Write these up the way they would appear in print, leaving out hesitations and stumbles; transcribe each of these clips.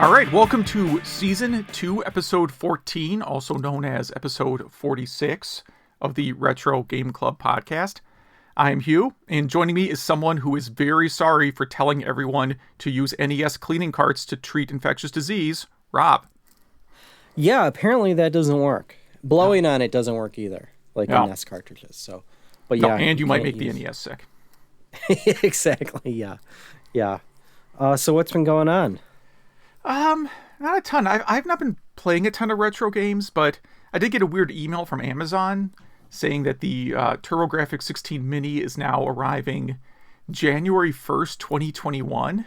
All right, welcome to Season 2, Episode 14, also known as Episode 46 of the Retro Game Club podcast. I am Hugh, and joining me is someone who is very sorry for telling everyone to use NES cleaning carts to treat infectious disease, Rob. Yeah, apparently that doesn't work. Blowing on it doesn't work either, like in NES cartridges. So, but yeah, and you might make the NES sick. Exactly. Yeah. So what's been going on? Not a ton. I've not been playing a ton of retro games, but I did get a weird email from Amazon saying that the TurboGrafx 16 Mini is now arriving January 1st, 2021,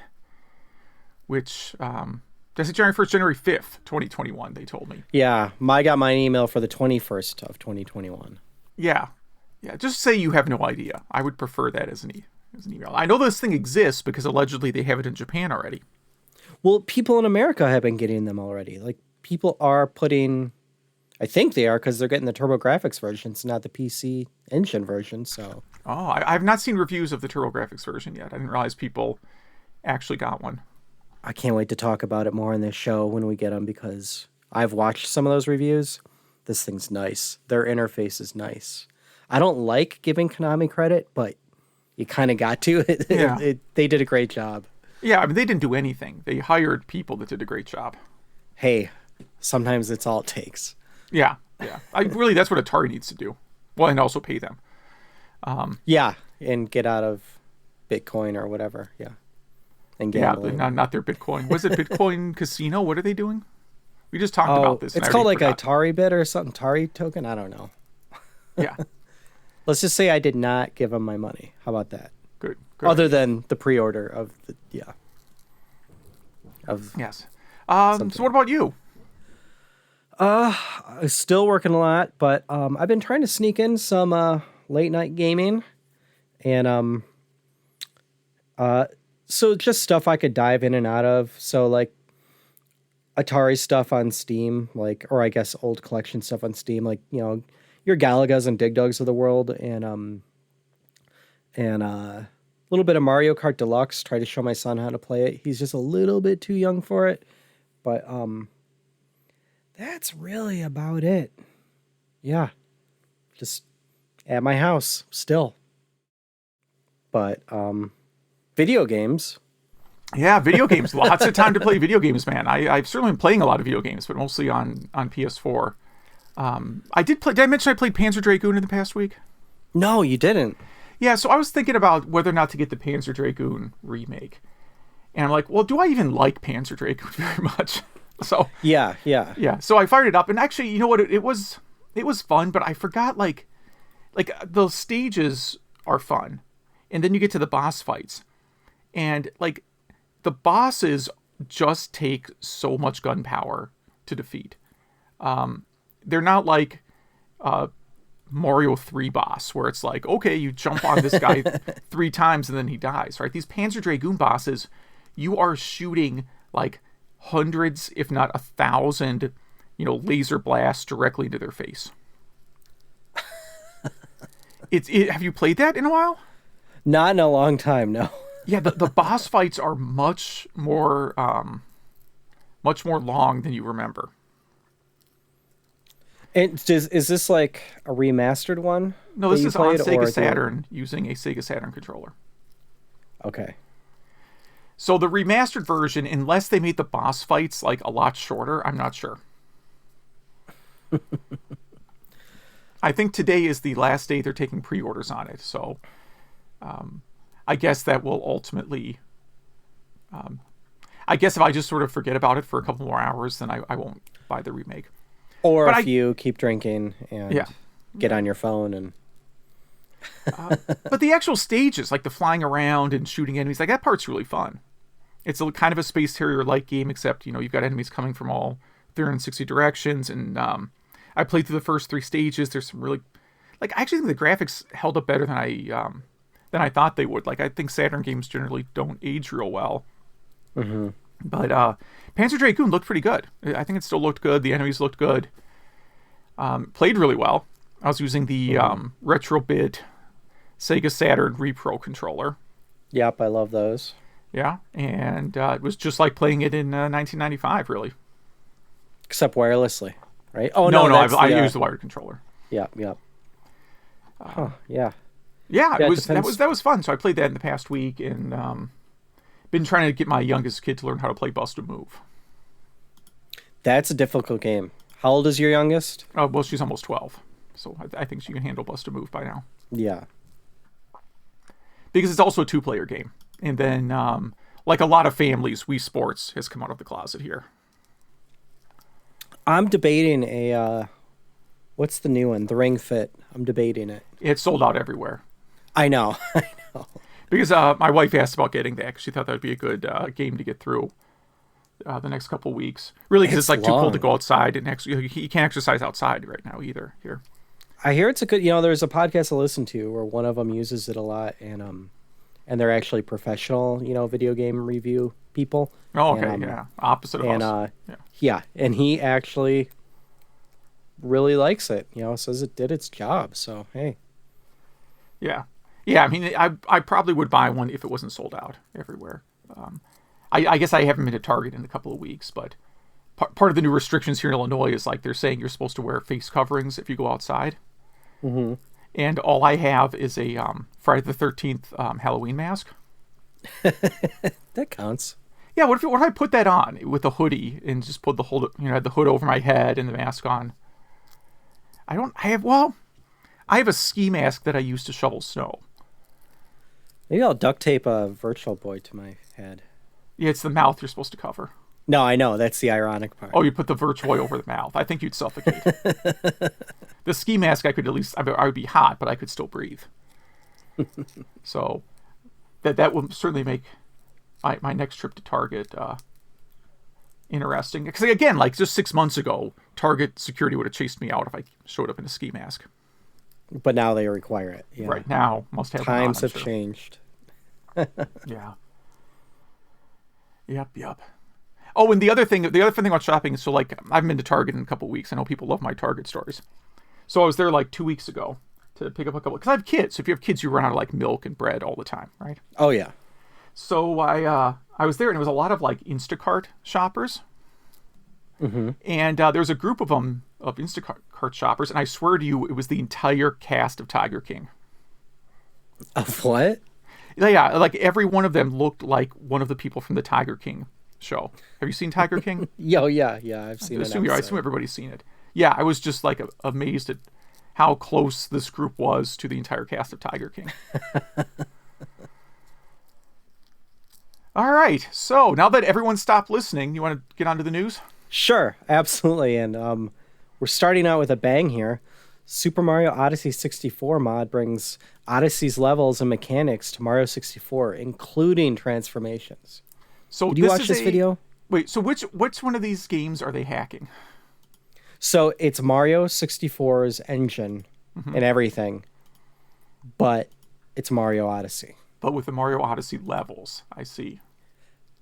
which, that's January 1st, January 5th, 2021, they told me. Yeah, I got my email for the 21st of 2021. Yeah, just say you have no idea. I would prefer that as an email. I know this thing exists because allegedly they have it in Japan already. Well, people in America have been getting them already. Like, people are putting... I think they are, because they're getting the TurboGrafx versions, not the PC Engine version, so... Oh, I've not seen reviews of the TurboGrafx version yet. I didn't realize people actually got one. I can't wait to talk about it more in this show when we get them, because I've watched some of those reviews. This thing's nice. Their interface is nice. I don't like giving Konami credit, but you kind of got to. They did a great job. Yeah, I mean, they didn't do anything. They hired people that did a great job. Hey, sometimes it's all it takes. Yeah. Really, that's what Atari needs to do. Well, and also pay them. Yeah, and get out of Bitcoin or whatever. Yeah. And gambling. Yeah, not their Bitcoin. Was it Bitcoin Casino? What are they doing? We just talked about this. It's called like Atari Bit or something. Atari token? I don't know. Yeah. Let's just say I did not give them my money. How about that? Good. Other than the pre-order of the, yes. So what about you? Still working a lot, but I've been trying to sneak in some late night gaming, and so just stuff I could dive in and out of. So like Atari stuff on Steam, like, or I guess old collection stuff on Steam, like, you know, your Galagas and Dig Dugs of the world, and a little bit of Mario Kart Deluxe. Try to show my son how to play it. He's just a little bit too young for it, but that's really about it. Yeah, just at my house still. But video games. Yeah, video games. Lots of time to play video games, man. I've certainly been playing a lot of video games, but mostly on PS4. Did I mention I played Panzer Dragoon in the past week? No, you didn't. Yeah, so I was thinking about whether or not to get the Panzer Dragoon remake. And I'm like, well, do I even like Panzer Dragoon very much? So Yeah. So I fired it up, and actually, you know what? It was fun, but I forgot like the stages are fun, and then you get to the boss fights, and like the bosses just take so much gunpowder to defeat. They're not like Mario 3 boss, where it's like, okay, you jump on this guy 3 times and then he dies, right? These Panzer Dragoon bosses, you are shooting like hundreds, if not 1,000, laser blasts directly into their face. Have you played that in a while? Not in a long time, no. Yeah, the boss fights are much more long than you remember. And is this like a remastered one? No, this is on Sega Saturn using a Sega Saturn controller. Okay. So the remastered version, unless they made the boss fights like a lot shorter, I'm not sure. I think today is the last day they're taking pre-orders on it. So I guess that will ultimately... I guess if I just sort of forget about it for a couple more hours, then I won't buy the remake. Or if you keep drinking and get on your phone and... But the actual stages, like the flying around and shooting enemies, like that part's really fun. It's a kind of a Space Harrier-like game, except, you've got enemies coming from all 360 directions. And I played through the first 3 stages. There's some really... Like, I actually think the graphics held up better than I thought they would. Like, I think Saturn games generally don't age real well. Mm-hmm. But Panzer Dragoon looked pretty good. I think it still looked good. The enemies looked good. Played really well. I was using the Retrobit Sega Saturn Repro controller. Yep, I love those. Yeah, and it was just like playing it in 1995, really. Except wirelessly, right? Oh No, no, I used the wired controller. Yeah, yeah. Huh, yeah. Yeah, Yeah, that was fun. So I played that in the past week, and been trying to get my youngest kid to learn how to play Bust a Move. That's a difficult game. How old is your youngest? Oh, well, she's almost 12, so I think she can handle Bust a Move by now. Yeah. Because it's also a 2-player game. And then, like a lot of families, Wii Sports has come out of the closet here. I'm debating what's the new one? The Ring Fit. I'm debating it. It's sold out everywhere. I know. I know. Because my wife asked about getting that because she thought that would be a good game to get through the next couple weeks. Really, because it's like long. too cold to go outside, and you can't exercise outside right now either here. I hear it's a good. There's a podcast I listen to where one of them uses it a lot, and they're actually professional, video game review people. Oh, okay, yeah, opposite of us. Yeah, and he actually really likes it. Says it did its job. So hey. Yeah. I mean, I probably would buy one if it wasn't sold out everywhere. I guess I haven't been to Target in a couple of weeks, but part of the new restrictions here in Illinois is like they're saying you're supposed to wear face coverings if you go outside. Mm-hmm. And all I have is a Friday the 13th Halloween mask. That counts. Yeah, what if I put that on with a hoodie and just put the hood over my head and the mask on? I have a ski mask that I use to shovel snow. Maybe I'll duct tape a Virtual Boy to my head. Yeah, it's the mouth you're supposed to cover. No, I know. That's the ironic part. Oh, you put the Virtual Boy over the mouth. I think you'd suffocate. The ski mask, I could at least, I would be hot, but I could still breathe. So that will certainly make my next trip to Target interesting. Because again, like just 6 months ago, Target security would have chased me out if I showed up in a ski mask. But now they require it. Yeah. Right now, must have times have changed. Yeah. Yep. Oh, and the other thing about shopping is, so like I haven't been to Target in a couple of weeks. I know people love my Target stories. So I was there like 2 weeks ago to pick up a couple, because I have kids. So if you have kids, you run out of like milk and bread all the time, right? Oh yeah. So I was there, and it was a lot of like Instacart shoppers. Mm-hmm. And there was a group of them, of Instacart shoppers, and I swear to you, it was the entire cast of Tiger King. Of what? Yeah, like every one of them looked like one of the people from the Tiger King show. Have you seen Tiger King? Yeah, I've seen it. I assume everybody's seen it. Yeah, I was just like amazed at how close this group was to the entire cast of Tiger King. All right, so now that everyone stopped listening, you want to get on to the news? Sure, absolutely. And we're starting out with a bang here. Super Mario Odyssey 64 mod brings Odyssey's levels and mechanics to Mario 64, including transformations. So did you watch this video? Wait, so which one of these games are they hacking? So it's Mario 64's engine and everything, but it's Mario Odyssey. But with the Mario Odyssey levels, I see.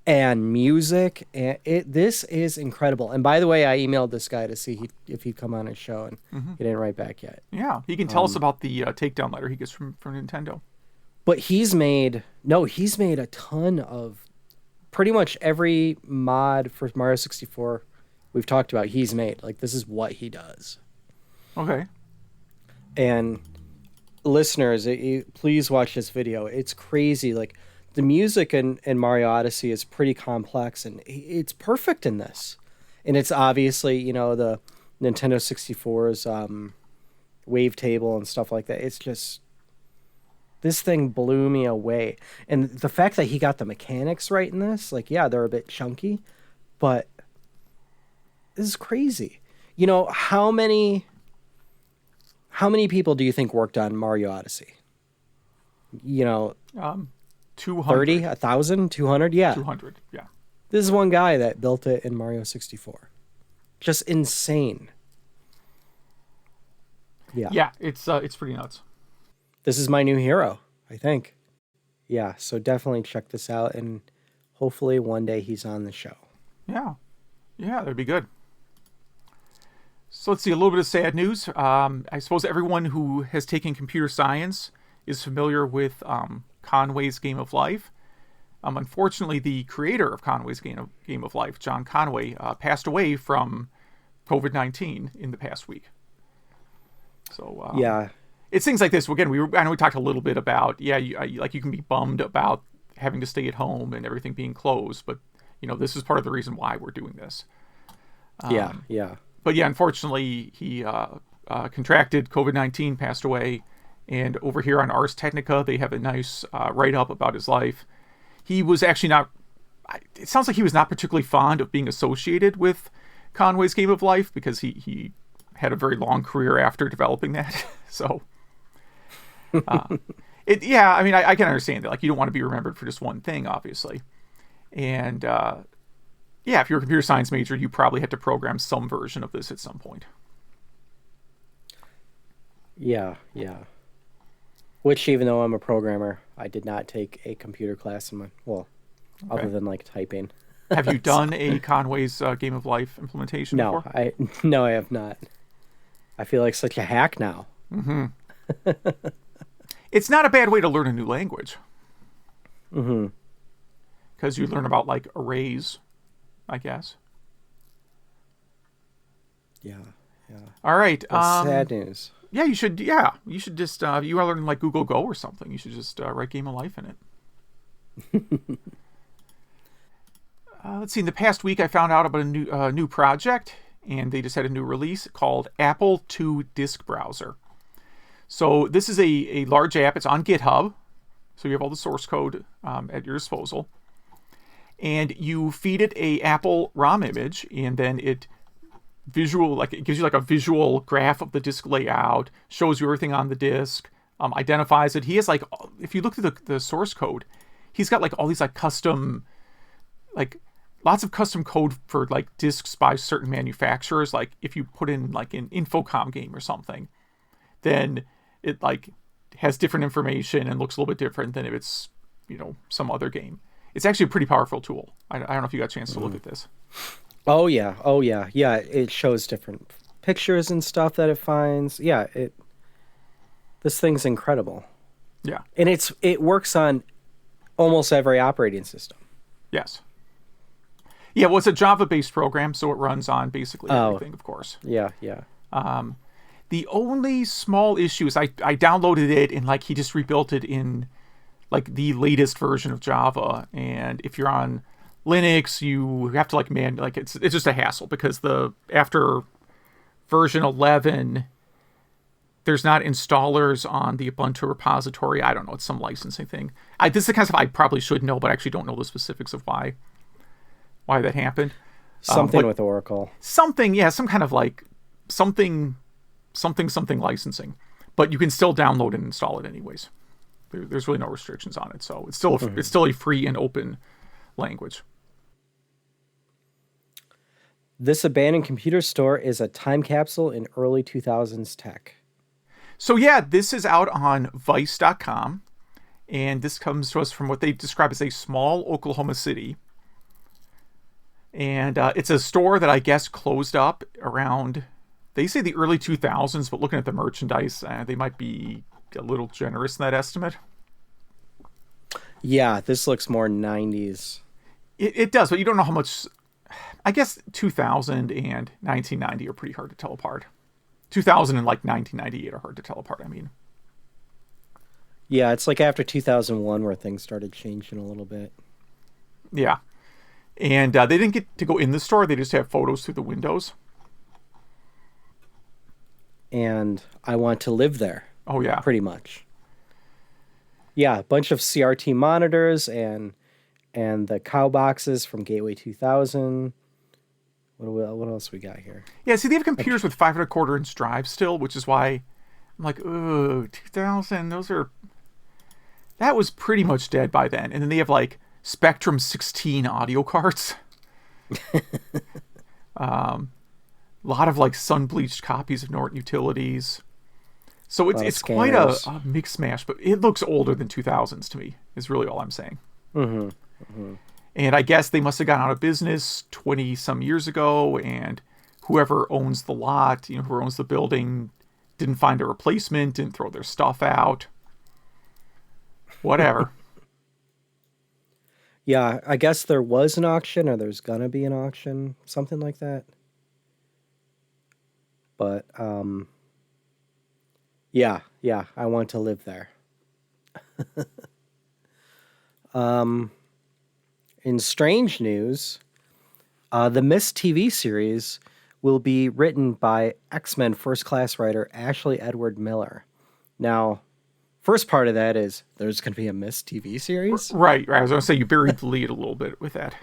And music, and this is incredible. And by the way, I emailed this guy to see if he'd come on his show, and he didn't write back yet. Yeah, he can tell us about the takedown letter he gets from Nintendo. But he's made a ton of pretty much every mod for Mario 64 we've talked about. He's made, like, this is what he does. Okay. And listeners, please watch this video. It's crazy. Like, the music in Mario Odyssey is pretty complex, and it's perfect in this. And it's obviously, the Nintendo 64's wavetable and stuff like that. It's just, this thing blew me away. And the fact that he got the mechanics right in this, like, yeah, they're a bit chunky, but this is crazy. How many people do you think worked on Mario Odyssey? 200. 30, 1,000, 200? Yeah. 200, yeah. This is one guy that built it in Mario 64. Just insane. Yeah. Yeah, it's pretty nuts. This is my new hero, I think. Yeah, so definitely check this out, and hopefully one day he's on the show. Yeah, that'd be good. So let's see, a little bit of sad news. I suppose everyone who has taken computer science is familiar with Conway's Game of Life. Unfortunately, the creator of Conway's Game of Life, John Conway, passed away from COVID-19 in the past week. So Yeah. it's things like this. Again, I know we talked a little bit about you can be bummed about having to stay at home and everything being closed, but this is part of the reason why we're doing this. Yeah. But yeah, unfortunately, he contracted COVID-19, passed away, and over here on Ars Technica, they have a nice write-up about his life. He was actually not. It sounds like he was not particularly fond of being associated with Conway's Game of Life because he had a very long career after developing that. So, I mean, I can understand that. Like, you don't want to be remembered for just one thing, obviously. And if you're a computer science major, you probably had to program some version of this at some point. Yeah. Which, even though I'm a programmer, I did not take a computer class other than like typing. Have you done a Conway's Game of Life implementation before? No, I have not. I feel like such a hack now. Mm-hmm. It's not a bad way to learn a new language. Mm-hmm. Because you learn about like arrays, I guess. Yeah. All right. That's sad news. Yeah, you should. Yeah, you should just. You are learning like Google Go or something. You should just write Game of Life in it. Let's see. In the past week, I found out about a new project, and they just had a new release called Apple II Diskbrowser. So this is a large app. It's on GitHub, so you have all the source code at your disposal, and you feed it a Apple ROM image, and then it gives you like a visual graph of the disk layout, shows you everything on the disk, identifies it. He has like, if you look through the source code, he's got like all these like custom, like lots of custom code for like disks by certain manufacturers. Like if you put in like an Infocom game or something, then it like has different information and looks a little bit different than if it's, some other game. It's actually a pretty powerful tool. I don't know if you got a chance to look at this. Oh yeah. Yeah, it shows different pictures and stuff that it finds. Yeah, this thing's incredible. Yeah. And it works on almost every operating system. Yes. Yeah, well, it's a Java-based program, so it runs on basically everything, of course. Yeah. The only small issue is I downloaded it and like he just rebuilt it in like the latest version of Java, and if you're on Linux, you have to it's just a hassle because after version 11, there's not installers on the Ubuntu repository. I don't know, it's some licensing thing. This is the kind of stuff I probably should know, but I actually don't know the specifics of why that happened. Something with Oracle. Something, yeah, some kind of like something licensing, but you can still download and install it anyways. There's really no restrictions on it, so it's still a free and open language. This abandoned computer store is a time capsule in early 2000s tech. So yeah, this is out on Vice.com, and this comes to us from what they describe as a small Oklahoma city. And it's a store that I guess closed up around, they say the early 2000s, but looking at the merchandise, they might be a little generous in that estimate. Yeah, this looks more 90s. It does, but you don't know how much. I guess 2000 and 1990 are pretty hard to tell apart. 2000 and like 1998 are hard to tell apart, I mean. Yeah, it's like after 2001 where things started changing a little bit. Yeah. And they didn't get to go in the store. They just have photos through the windows. And I want to live there. Oh, yeah. Pretty much. Yeah, a bunch of CRT monitors and the cow boxes from Gateway 2000. What else we got here? Yeah, see, they have computers with 5.25 inch drives still, which is why I'm like, oh, 2000, that was pretty much dead by then. And then they have like Spectrum 16 audio cards. A lot of like sun-bleached copies of Norton Utilities. So it's quite a mix mash, but it looks older than 2000s to me, is really all I'm saying. Mm-hmm. Mm-hmm. And I guess they must have gone out of business 20 some years ago, and whoever owns the lot, whoever owns the building, didn't find a replacement, didn't throw their stuff out. Whatever. Yeah, I guess there was an auction or there's gonna be an auction, something like that. But yeah, I want to live there. In strange news, the MYST TV series will be written by X-Men First Class writer Ashley Edward Miller. Now, first part of that is there's going to be a MYST TV series? Right. I was going to say you buried the lead a little bit with that.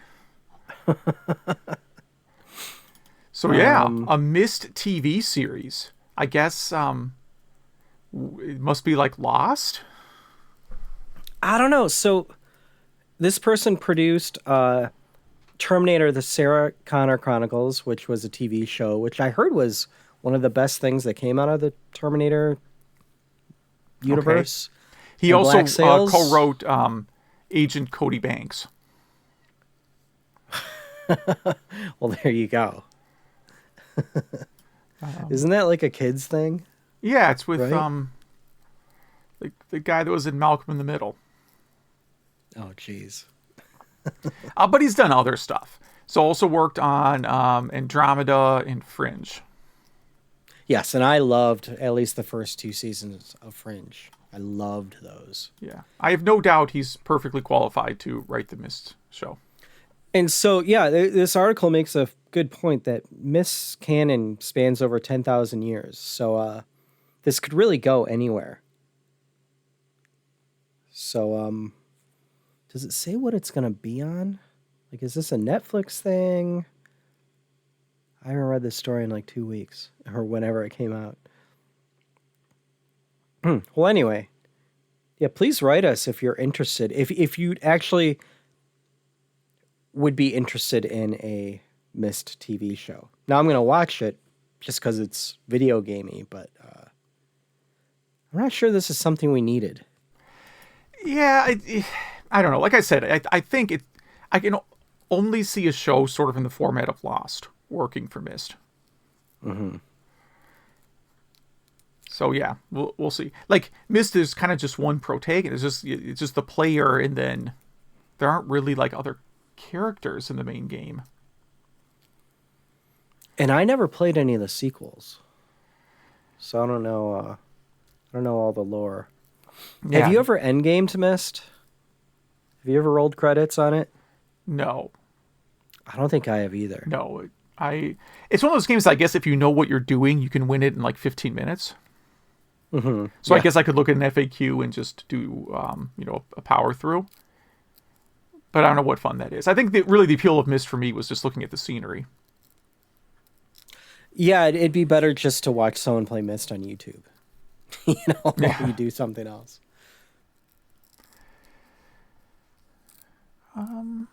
So yeah, a MYST TV series. I guess it must be like Lost. I don't know. So this person produced Terminator: The Sarah Connor Chronicles, which was a TV show, which I heard was one of the best things that came out of the Terminator universe. Okay. He and also Black Sails. co-wrote Agent Cody Banks. Well, there you go. Isn't that like a kid's thing? Yeah, it's with Right? the guy that was in Malcolm in the Middle. Oh, jeez. But he's done other stuff. So also worked on Andromeda and Fringe. Yes, and I loved at least the first 2 seasons of Fringe. I loved those. Yeah, I have no doubt he's perfectly qualified to write the MYST show. And so, yeah, this article makes a good point that MYST canon spans over 10,000 years. So this could really go anywhere. So does it say what it's going to be on? Like, is this a Netflix thing? I haven't read this story in like 2 weeks or whenever it came out. Well, anyway, yeah, please write us if you're interested. If you actually would be interested in a MYST TV show. Now I'm going to watch it just because it's video gamey, but I'm not sure this is something we needed. Yeah, I don't know. Like I said, I think I can only see a show sort of in the format of Lost working for MYST. Mm-hmm. So yeah, we'll see. Like MYST is kind of just one protagonist. It's just the player, and then there aren't really like other characters in the main game. And I never played any of the sequels, so I don't know. I don't know all the lore. Yeah. Have you ever endgamed MYST? Have you ever rolled credits on it? No. I don't think I have either. No. It's one of those games that I guess if you know what you're doing, you can win it in like 15 minutes. Mm-hmm. So Yeah. I guess I could look at an FAQ and just do a power through. But I don't know what fun that is. I think that really the appeal of MYST for me was just looking at the scenery. Yeah, it'd be better just to watch someone play MYST on YouTube. While you do something else. A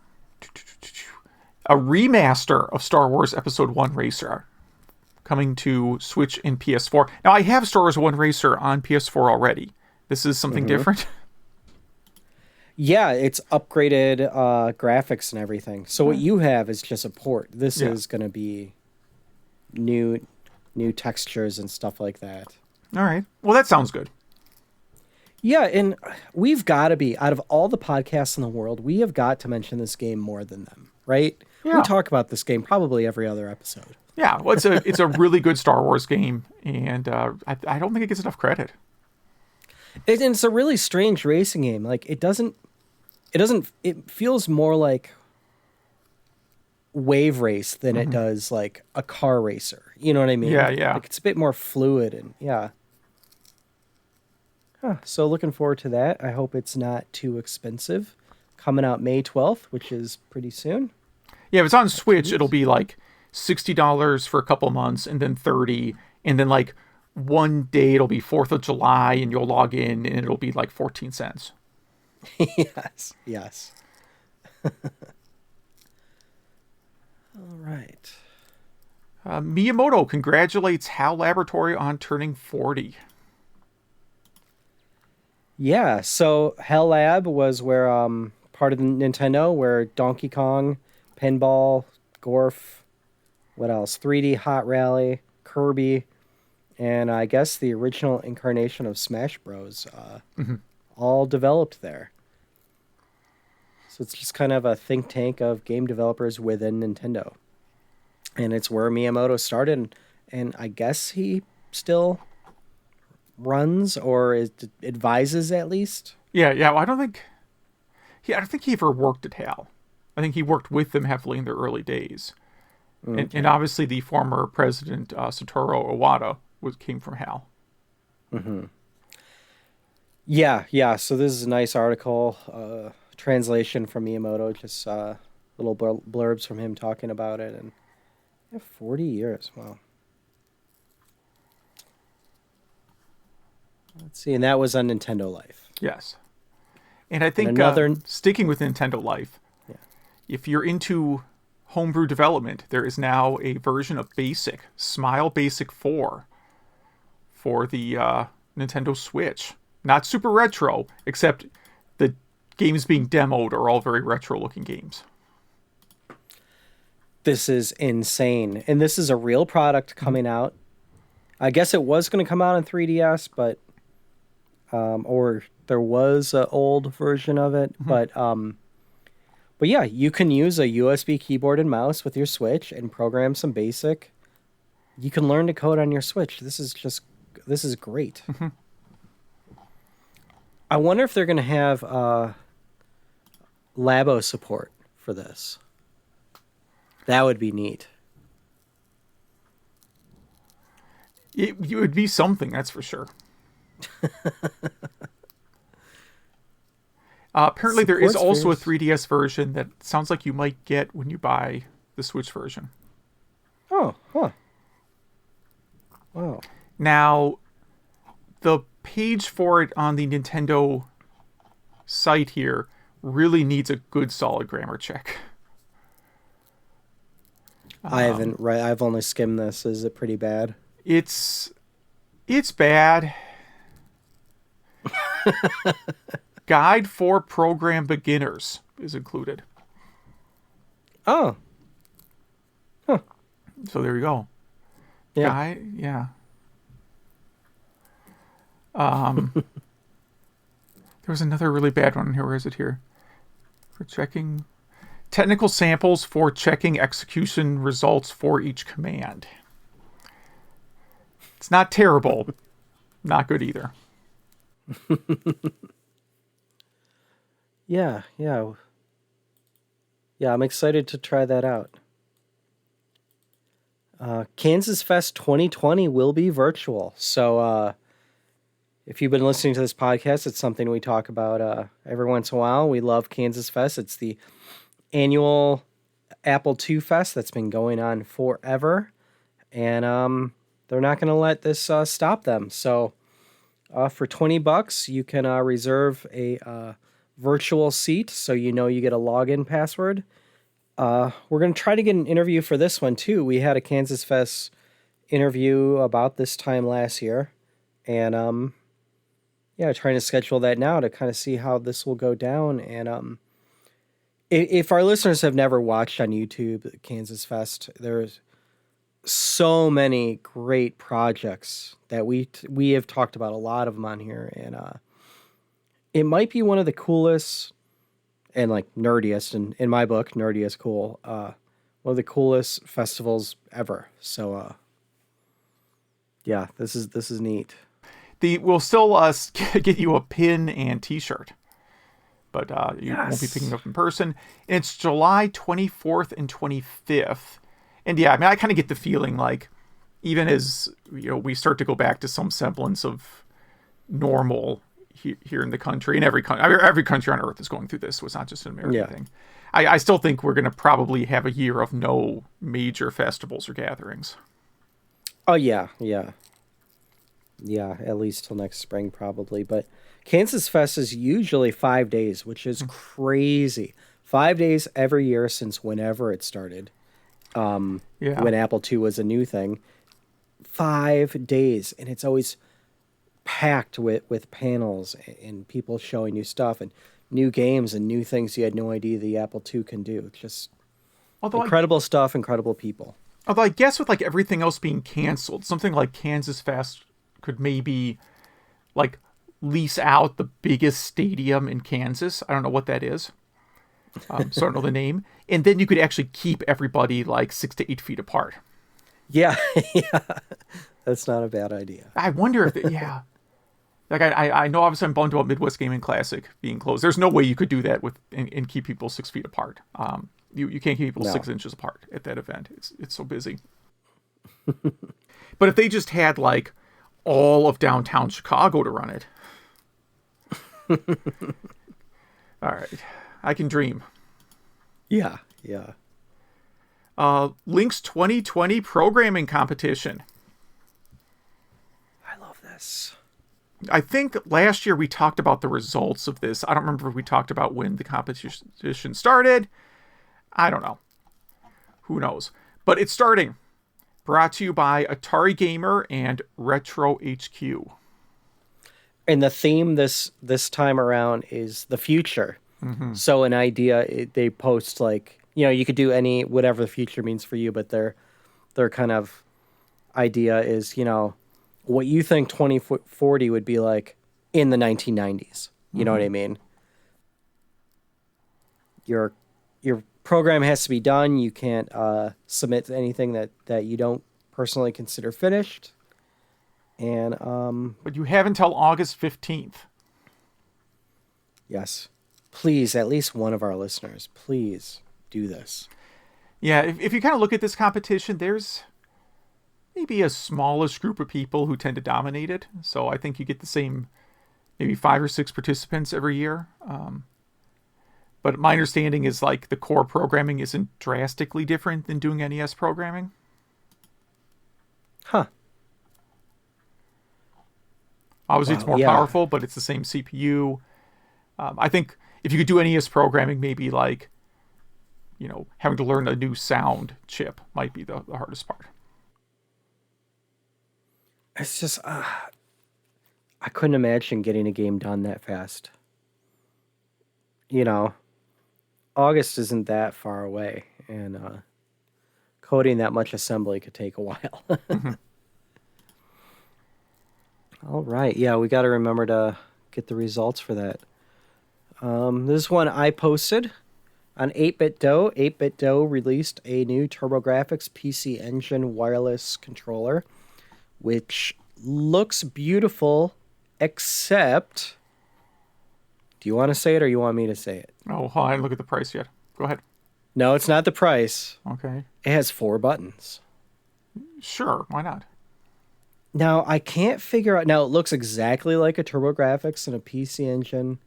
remaster of Star Wars Episode 1 Racer coming to Switch and PS4. Now, I have Star Wars 1 Racer on PS4 already. This is something different. Yeah, it's upgraded graphics and everything. So what you have is just a port. This is going to be new textures and stuff like that. All right. Well, that sounds good. Yeah, and we've got to be, out of all the podcasts in the world, we have got to mention this game more than them, right? Yeah. We talk about this game probably every other episode. Yeah, well, it's a really good Star Wars game, and I don't think it gets enough credit. It's a really strange racing game. Like, it feels more like wave race than it does like a car racer. You know what I mean? Yeah. Like, it's a bit more fluid and yeah. So looking forward to that. I hope it's not too expensive. Coming out May 12th, which is pretty soon. Yeah, if it's on Switch, it'll be like $60 for a couple months, and then $30, and then like one day it'll be 4th of July, and you'll log in, and it'll be like 14 cents. Yes. All right. Miyamoto congratulates HAL Laboratory on turning 40. Yeah, so Hell Lab was where part of the Nintendo where Donkey Kong, Pinball, Gorf, what else? 3D Hot Rally, Kirby, and I guess the original incarnation of Smash Bros. All developed there. So it's just kind of a think tank of game developers within Nintendo. And it's where Miyamoto started, and I guess he still runs or advises at least. Yeah. Well, I don't think he ever worked at HAL. I think he worked with them heavily in their early days. Okay. And obviously the former president, Satoru Iwata, came from HAL. Mm-hmm. Yeah. So this is a nice article, translation from Miyamoto, just little blurbs from him talking about it. And 40 years, wow. Let's see, and that was on Nintendo Life. Yes. And I think sticking with Nintendo Life, if you're into homebrew development, there is now a version of BASIC, SmileBASIC 4, for the Nintendo Switch. Not super retro, except the games being demoed are all very retro-looking games. This is insane. And this is a real product coming out. I guess it was going to come out on 3DS, but... or there was an old version of it. Mm-hmm. But yeah, you can use a USB keyboard and mouse with your Switch and program some BASIC. You can learn to code on your Switch. This is great. Mm-hmm. I wonder if they're going to have Labo support for this. That would be neat. It would be something, that's for sure. Apparently there is also a 3DS version that sounds like you might get when you buy the Switch version. Oh, huh. Wow. Now, the page for it on the Nintendo site here really needs a good solid grammar check. I've only skimmed this. Is it pretty bad? It's bad. Guide for program beginners is included. Oh. Huh. So there you go. Yeah. Yeah. There was another really bad one here. Where is it here? For checking technical samples for checking execution results for each command. It's not terrible. Not good either. Yeah, I'm excited to try that out. Kansasfest 2020 will be virtual. So if you've been listening to this podcast, it's something we talk about every once in a while. We love Kansasfest. It's the annual Apple II Fest that's been going on forever. And they're not going to let this stop them. So for $20, you can reserve a virtual seat, so you know you get a login password. We're going to try to get an interview for this one, too. We had a Kansasfest interview about this time last year. And, trying to schedule that now to kind of see how this will go down. And if our listeners have never watched on YouTube Kansasfest, there's so many great projects that we have talked about, a lot of them on here. And it might be one of the coolest and like nerdiest, and in my book, nerdy is cool. One of the coolest festivals ever. So, this is neat. We'll still get you a pin and T-shirt, but you won't be picking up in person. And it's July 24th and 25th. And yeah, I mean, I kind of get the feeling like, even as we start to go back to some semblance of normal here in the country, and every country on Earth is going through this. So it's not just an American thing. I still think we're going to probably have a year of no major festivals or gatherings. Oh yeah, at least till next spring probably. But Kansasfest is usually 5 days, which is crazy. 5 days every year since whenever it started. When Apple II was a new thing. 5 days, and it's always packed with panels and people showing new stuff and new games and new things you had no idea the Apple II can do. Just incredible stuff, incredible people. Although I guess with like everything else being canceled, something like Kansasfest could maybe like lease out the biggest stadium in Kansas. I don't know what that is. So I don't know the name. And then you could actually keep everybody like 6 to 8 feet apart. Yeah, yeah. That's not a bad idea. I wonder if, yeah. Like I know obviously I'm bummed about Midwest Gaming Classic being closed. There's no way you could do that with and keep people 6 feet apart. You can't keep people No. 6 inches apart at that event. It's so busy. But if they just had like all of downtown Chicago to run it. All right. I can dream. Yeah, yeah. Lynx 2020 programming competition. I love this. I think last year we talked about the results of this. I don't remember if we talked about when the competition started. I don't know. Who knows? But it's starting. Brought to you by Atari Gamer and Retro HQ. And the theme this time around is the future. Mm-hmm. So an idea, they post like, you could do whatever the future means for you, but their kind of idea is, what you think 2040 would be like in the 1990s. You know what I mean? Your program has to be done. You can't submit anything that you don't personally consider finished. And but you have until August 15th. Yes. Please, at least one of our listeners, please do this. Yeah, if you kind of look at this competition, there's maybe a smallish group of people who tend to dominate it. So I think you get the same maybe 5 or 6 participants every year. But my understanding is like the core programming isn't drastically different than doing NES programming. Huh. Obviously, it's more powerful, but it's the same CPU. I think if you could do NES programming, maybe like, having to learn a new sound chip might be the hardest part. It's just, I couldn't imagine getting a game done that fast. August isn't that far away, and coding that much assembly could take a while. Mm-hmm. All right. Yeah, we got to remember to get the results for that. This one I posted on 8BitDo. 8BitDo released a new TurboGrafx PC Engine wireless controller, which looks beautiful, except... Do you want to say it or you want me to say it? Oh, hold on, I didn't look at the price yet. Go ahead. No, it's not the price. Okay. It has 4 buttons. Sure, why not? Now, I can't figure out... Now, it looks exactly like a TurboGrafx and a PC Engine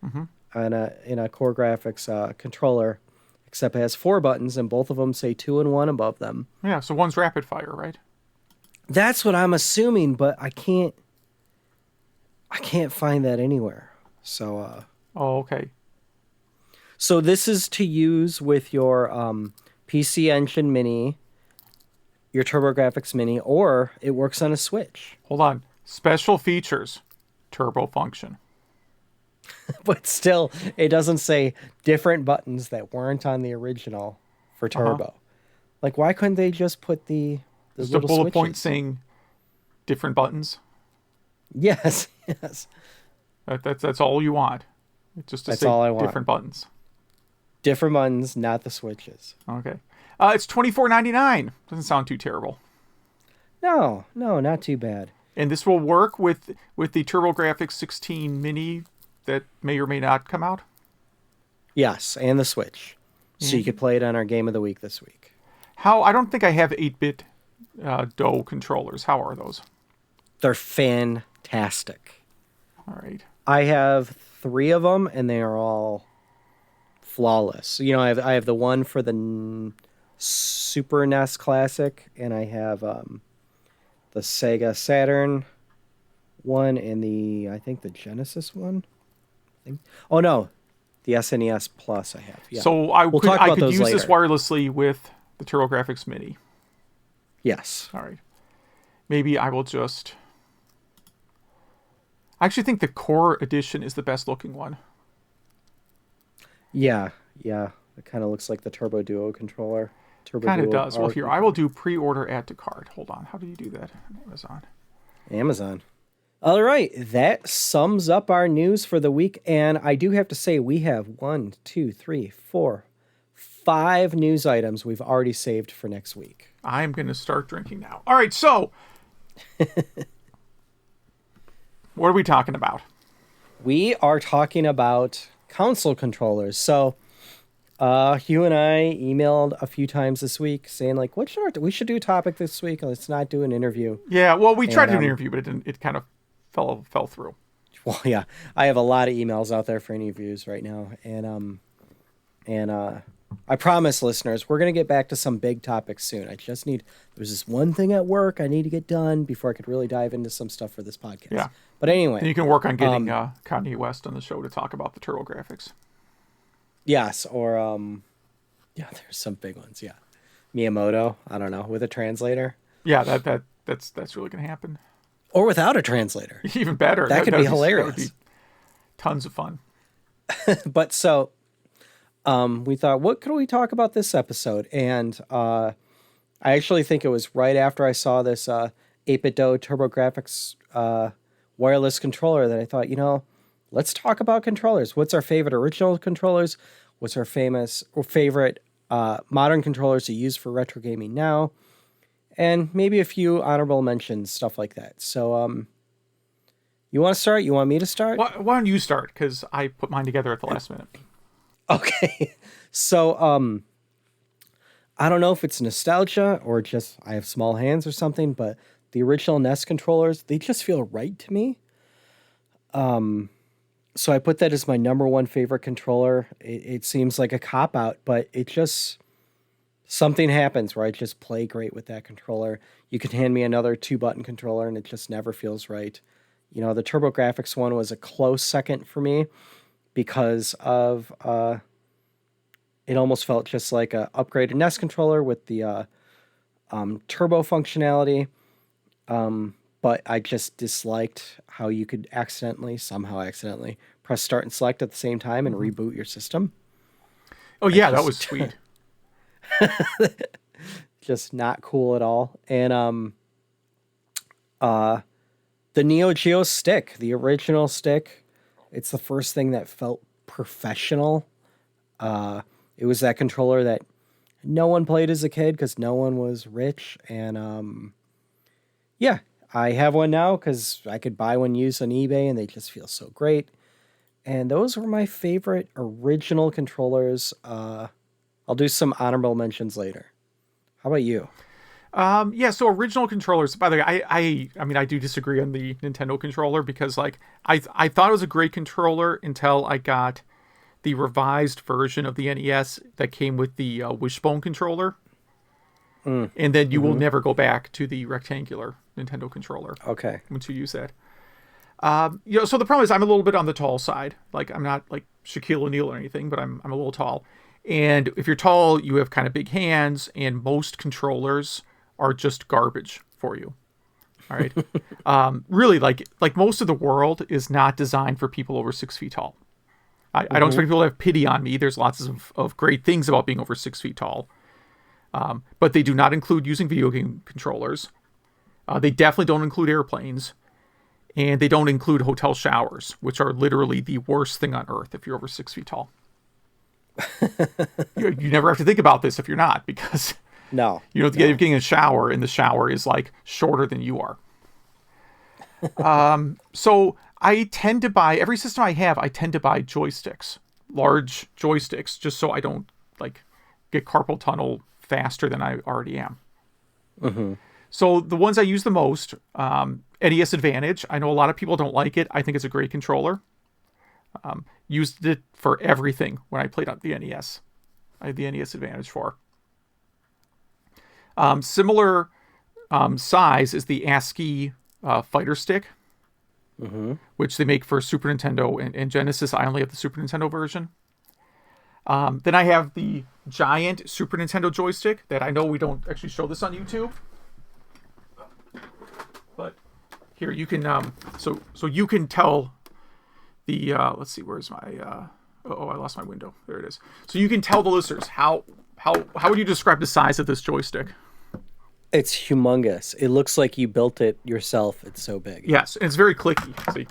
and a Core Graphics controller, except it has 4 buttons, and both of them say 2 and 1 above them. Yeah, so one's rapid fire, right? That's what I'm assuming, but I can't find that anywhere. So, Oh, okay. So this is to use with your PC Engine Mini, your TurboGrafx Mini, or it works on a Switch. Hold on. Special features. Turbo function. But still, it doesn't say different buttons that weren't on the original for Turbo. Like, why couldn't they just put the Just a little bullet switches? point saying different buttons. Yes, yes. That's all you want. It's just to That's say all I want. different buttons. Different buttons, not the switches. Okay. It's $24.99. Doesn't sound too terrible. No, not too bad. And this will work with the TurboGrafx 16 Mini that may or may not come out? Yes, and the Switch. So you could play it on our Game of the Week this week. I don't think I have 8-bit DOE controllers. How are those? They're fantastic. All right. I have 3 of them, and they are all flawless. I have the one for the Super NES Classic, and I have the Sega Saturn one, and I think the Genesis one. Oh no, the SNES Plus I have. Yeah. So I We'll could talk about use those this later. wirelessly with the TurboGrafx Mini. Yes. All right. Maybe I will just... I actually think the Core Edition is the best looking one. Yeah. It kind of looks like the Turbo Duo controller. Kind of does. Well, here, I will do pre-order add to cart. Hold on. How do you do that on Amazon. All right. That sums up our news for the week. And I do have to say, we have 1, 2, 3, 4, 5 news items we've already saved for next week. I'm going to start drinking now. All right, so what are we talking about? We are talking about console controllers. So Hugh and I emailed a few times this week saying, like, we should do a topic this week. Let's not do an interview. Yeah, well, we tried to do an interview, but it kind of fell through. Well, yeah, I have a lot of emails out there for interviews right now. And I promise, listeners, we're going to get back to some big topics soon. There's this one thing at work I need to get done before I could really dive into some stuff for this podcast. Yeah. But anyway. And you can work on getting Kanye West on the show to talk about the TurboGrafx. Yes, or, there's some big ones, yeah. Miyamoto, I don't know, with a translator. Yeah, that's really going to happen. Or without a translator. Even better. That could be hilarious. That would be tons of fun. But so... we thought, what could we talk about this episode? And I actually think it was right after I saw this 8BitDo TurboGrafx wireless controller that I thought, let's talk about controllers. What's our favorite original controllers? What's our favorite modern controllers to use for retro gaming now? And maybe a few honorable mentions, stuff like that. So you want to start? You want me to start? Why don't you start? Because I put mine together at the last minute. Okay, so I don't know if it's nostalgia or just I have small hands or something, but the original NES controllers, they just feel right to me. So I put that as my number one favorite controller. It seems like a cop-out, but it just... something happens where I just play great with that controller. You can hand me another 2-button controller and it just never feels right. The TurboGrafx one was a close second for me, because of it almost felt just like a upgraded NES controller with the turbo functionality, but I just disliked how you could somehow accidentally press start and select at the same time and reboot your system. Oh yeah, that was sweet. Just not cool at all. And the Neo Geo stick, the original stick, it's the first thing that felt professional. It was that controller that no one played as a kid because no one was rich. And I have one now because I could buy one used on eBay and they just feel so great. And those were my favorite original controllers. I'll do some honorable mentions later. How about you? So original controllers, by the way, I do disagree on the Nintendo controller because I thought it was a great controller until I got the revised version of the NES that came with the Wishbone controller. And then you will never go back to the rectangular Nintendo controller. Okay. Once you use that. So the problem is I'm a little bit on the tall side. Like I'm not like Shaquille O'Neal or anything, but I'm a little tall. And if you're tall, you have kind of big hands, and most controllers are just garbage for you. All right. Really, like most of the world is not designed for people over 6 feet tall. I don't expect people to have pity on me. There's lots of great things about being over 6 feet tall. But they do not include using video game controllers. They definitely don't include airplanes. And they don't include hotel showers, which are literally the worst thing on earth if you're over 6 feet tall. You never have to think about this if you're not, because... No. You're getting a shower, and the shower is like shorter than you are. So I tend to buy, every system I tend to buy joysticks, large joysticks, just so I don't get carpal tunnel faster than I already am. Mm-hmm. So the ones I use the most, NES Advantage. I know a lot of people don't like it. I think it's a great controller. Used it for everything when I played on the NES. I had the NES Advantage for. Similar size is the ASCII fighter stick, which they make for Super Nintendo and Genesis. I only have the Super Nintendo version. Then I have the giant Super Nintendo joystick that I know we don't actually show this on YouTube. But here you can, so you can tell the, let's see, where's my, I lost my window. There it is. So you can tell the listeners how would you describe the size of this joystick? It's humongous. It looks like you built it yourself. It's so big. Yes, and it's very clicky. See?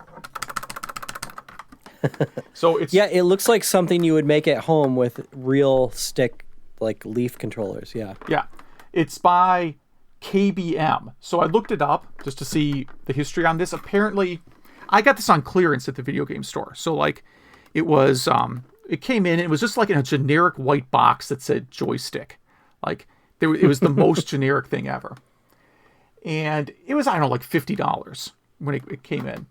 So it's... Yeah, it looks like something you would make at home with real stick like Leaf controllers. Yeah. Yeah. It's by KBM. So I looked it up just to see the history on this. Apparently, I got this on clearance at the video game store. So like it was it came in and it was just like in a generic white box that said joystick. Like it was the most generic thing ever. And it was, I don't know, like $50 when it came in.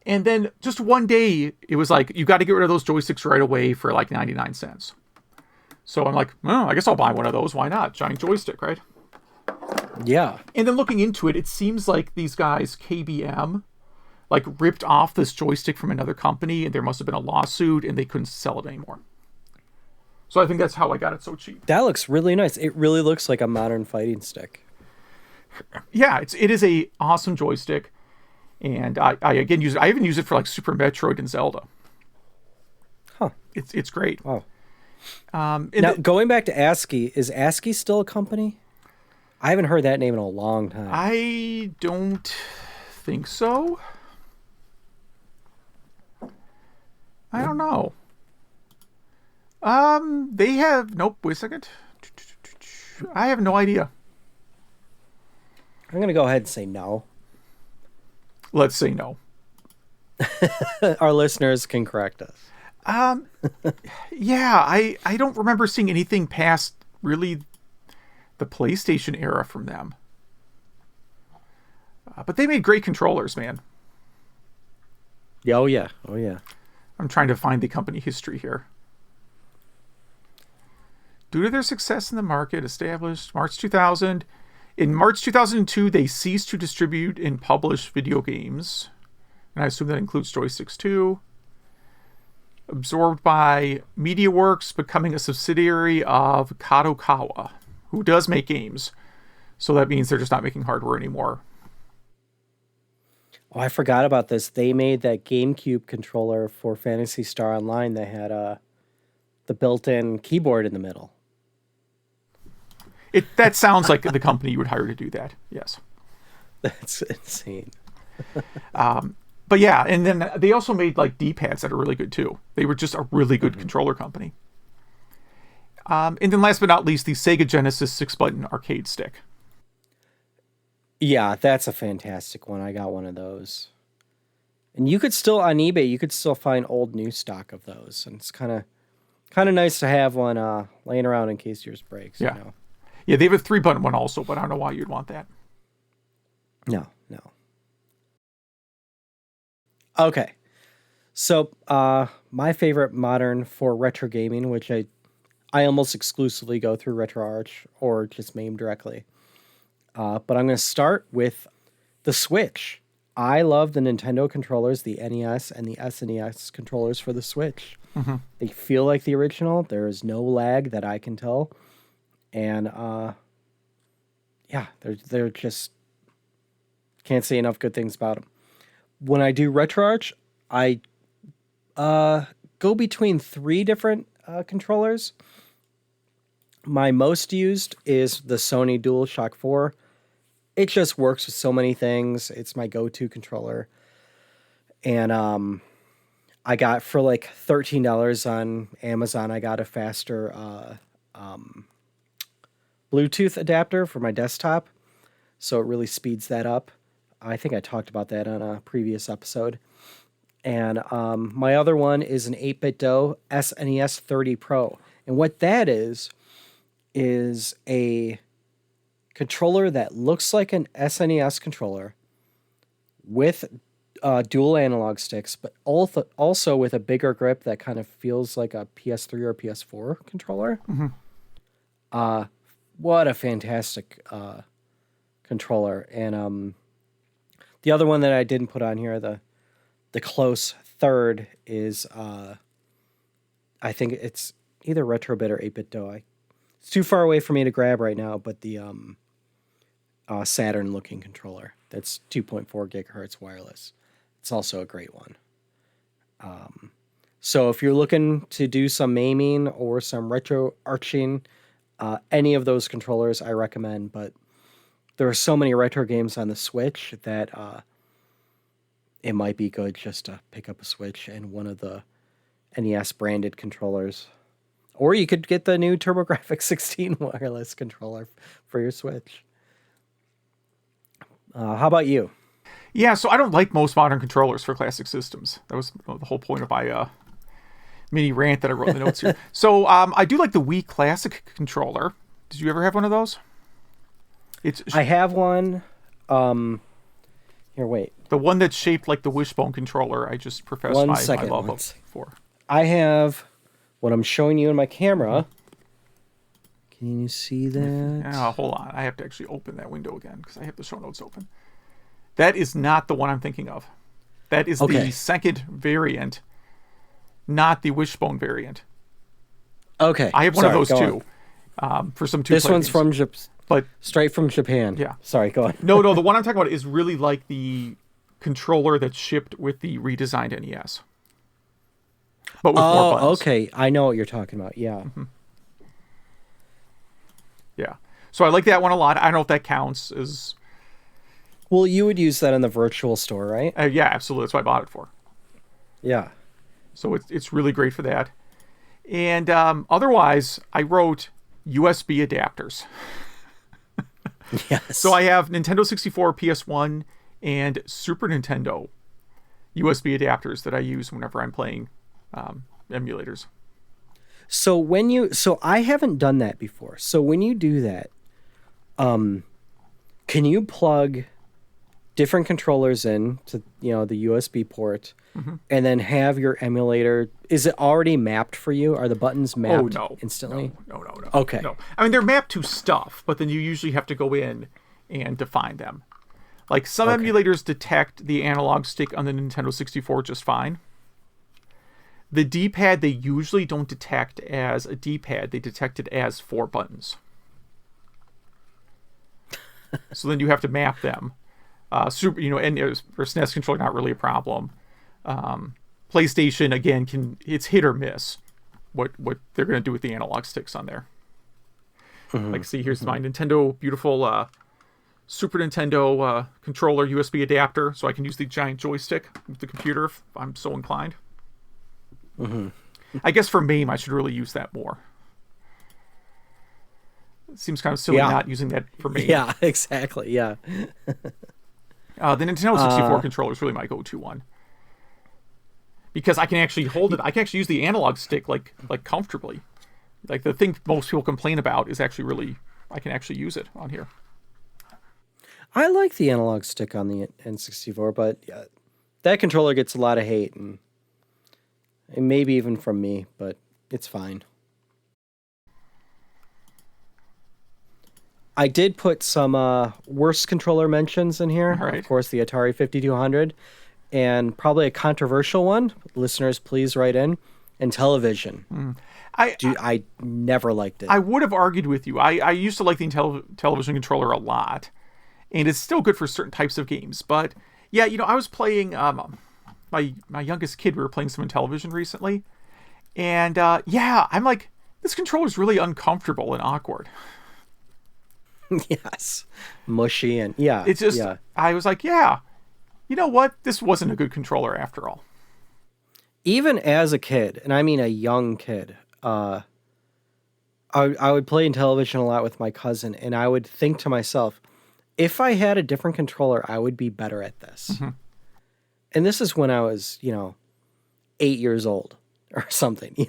And then just one day, it was like, you got to get rid of those joysticks right away for like 99 cents. So I'm like, well, I guess I'll buy one of those. Why not? Giant joystick, right? Yeah. And then looking into it, it seems like these guys, KBM, like ripped off this joystick from another company, and there must have been a lawsuit, and they couldn't sell it anymore. So I think that's how I got it so cheap. That looks really nice. It really looks like a modern fighting stick. Yeah, it is a awesome joystick, and I again use it. I even use it for like Super Metroid and Zelda. Huh. It's great. Wow. Now, going back to ASCII, is ASCII still a company? I haven't heard that name in a long time. I don't think so. I don't know. They have... Nope, wait a second. I have no idea. I'm going to go ahead and say no. Let's say no. Our listeners can correct us. Yeah, I don't remember seeing anything past really the PlayStation era from them. But they made great controllers, man. Oh, yeah. Oh, yeah. I'm trying to find the company history here. Due to their success in the market, established March 2000. In March 2002, they ceased to distribute and publish video games. And I assume that includes joysticks too. Absorbed by MediaWorks, becoming a subsidiary of Kadokawa, who does make games. So that means they're just not making hardware anymore. Oh, I forgot about this. They made that GameCube controller for Phantasy Star Online that had the built-in keyboard in the middle. That sounds like the company you would hire to do that. Yes. That's insane. But yeah, and then they also made like D-pads that are really good too. They were just a really good controller company. And then last but not least, the Sega Genesis 6-button arcade stick. Yeah, that's a fantastic one. I got one of those. And you could still, on eBay, you could still find old new stock of those. And it's kind of nice to have one laying around in case yours breaks. Yeah. You know? Yeah, they have a 3-button one also, but I don't know why you'd want that. No. Okay. So, my favorite modern for retro gaming, which I almost exclusively go through RetroArch or just MAME directly. But I'm going to start with the Switch. I love the Nintendo controllers, the NES and the SNES controllers for the Switch. Mm-hmm. They feel like the original. There is no lag that I can tell. And, yeah, they're just... Can't say enough good things about them. When I do RetroArch, I go between 3 different controllers. My most used is the Sony DualShock 4. It just works with so many things. It's my go-to controller. And I got for like $13 on Amazon, I got a faster Bluetooth adapter for my desktop. So it really speeds that up. I think I talked about that on a previous episode. And my other one is an 8BitDo SNES 30 Pro. And what that is a controller that looks like an SNES controller with dual analog sticks, but also with a bigger grip that kind of feels like a PS3 or PS4 controller. Mm-hmm. What a fantastic controller. And the other one that I didn't put on here, the close third is, I think it's either Retrobit or 8BitDo. It's too far away for me to grab right now, but the Saturn-looking controller. That's 2.4 gigahertz wireless. It's also a great one. So if you're looking to do some MAMing or some retro arching, any of those controllers I recommend, but there are so many retro games on the Switch that it might be good just to pick up a Switch and one of the NES branded controllers Or you could get the new TurboGrafx 16 wireless controller for your Switch. How about you? Yeah, so I don't like most modern controllers for classic systems. That was the whole point of my mini rant that I wrote in the notes here. So I do like the Wii Classic controller. Did you ever have one of those? I have one. Here, wait. The one that's shaped like the Wishbone controller. I just professed my love for. I have what I'm showing you in my camera. Can you see that? Hold on. I have to actually open that window again because I have the show notes open. That is not the one I'm thinking of. That is the second variant, not the Wishbone variant. Okay. I have one of those too. For some two. This one's from but straight from Japan. Yeah. Sorry, go on. No, the one I'm talking about is really like the controller that's shipped with the redesigned NES. But with more buttons. Okay. I know what you're talking about. Yeah. Mm-hmm. Yeah. So I like that one a lot. I don't know if that counts as... Well, you would use that in the virtual store, right? Yeah, absolutely. That's what I bought it for. Yeah. So it's really great for that. And otherwise, I wrote USB adapters. Yes. So I have Nintendo 64, PS1, and Super Nintendo USB adapters that I use whenever I'm playing emulators. So I haven't done that before. So when you do that, can you plug different controllers in to the USB port, and then have your emulator? Is it already mapped for you? Are the buttons mapped instantly? No. Okay. No. I mean, they're mapped to stuff, but then you usually have to go in and define them. Like some emulators detect the analog stick on the Nintendo 64 just fine. The D-pad they usually don't detect as a D-pad. They detect it as 4 buttons. So then you have to map them. And for SNES controller, not really a problem. PlayStation, again, it's hit or miss what they're going to do with the analog sticks on there. Like, see, here's my Nintendo, beautiful Super Nintendo controller USB adapter, so I can use the giant joystick with the computer if I'm so inclined. I guess for MAME, I should really use that more. It seems kind of silly not using that for MAME. Yeah, exactly, yeah. The Nintendo 64 controller is really my go-to one. Because I can actually hold it. I can actually use the analog stick like comfortably. Like the thing most people complain about is actually really, I can actually use it on here. I like the analog stick on the N64, but that controller gets a lot of hate, and maybe even from me, but it's fine. I did put some worst controller mentions in here. Right. Of course, the Atari 5200, and probably a controversial one. Listeners, please write in. And television. I never liked it. I would have argued with you. I used to like the television controller a lot, and it's still good for certain types of games. But yeah, I was playing my youngest kid. We were playing some Intellivision recently, and I'm like, this controller's really uncomfortable and awkward. Yes, mushy and yeah. It's just I was like, you know what? This wasn't a good controller after all. Even as a kid, and I mean a young kid, I would play Intellivision a lot with my cousin, and I would think to myself, if I had a different controller, I would be better at this. And this is when I was, 8 years old or something,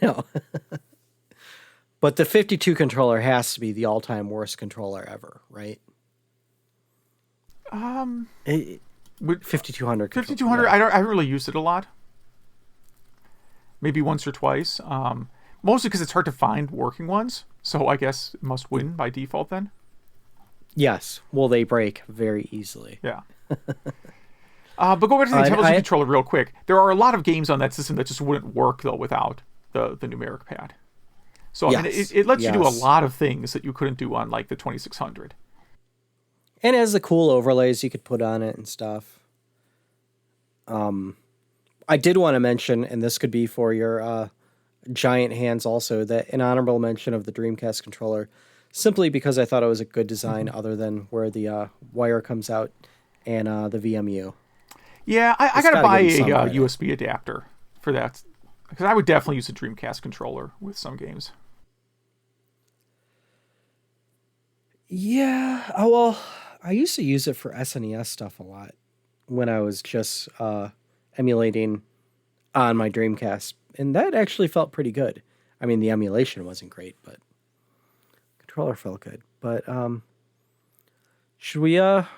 But the 52 controller has to be the all-time worst controller ever, right? 5200. 5200. I haven't really used it a lot. Maybe once or twice. Mostly because it's hard to find working ones. So I guess it must win by default then. Yes. Well, they break very easily. Yeah. But go back to the television controller real quick. There are a lot of games on that system that just wouldn't work, though, without the numeric pad. So I mean, it lets you do a lot of things that you couldn't do on, like, the 2600. And it has the cool overlays you could put on it and stuff. I did want to mention, and this could be for your giant hands also, that an honorable mention of the Dreamcast controller, simply because I thought it was a good design, other than where the wire comes out and the VMU. Yeah, I got to buy a USB adapter for that, because I would definitely use a Dreamcast controller with some games. Yeah. Oh, well, I used to use it for SNES stuff a lot when I was just emulating on my Dreamcast, and that actually felt pretty good. I mean, the emulation wasn't great, but controller felt good. But should we you have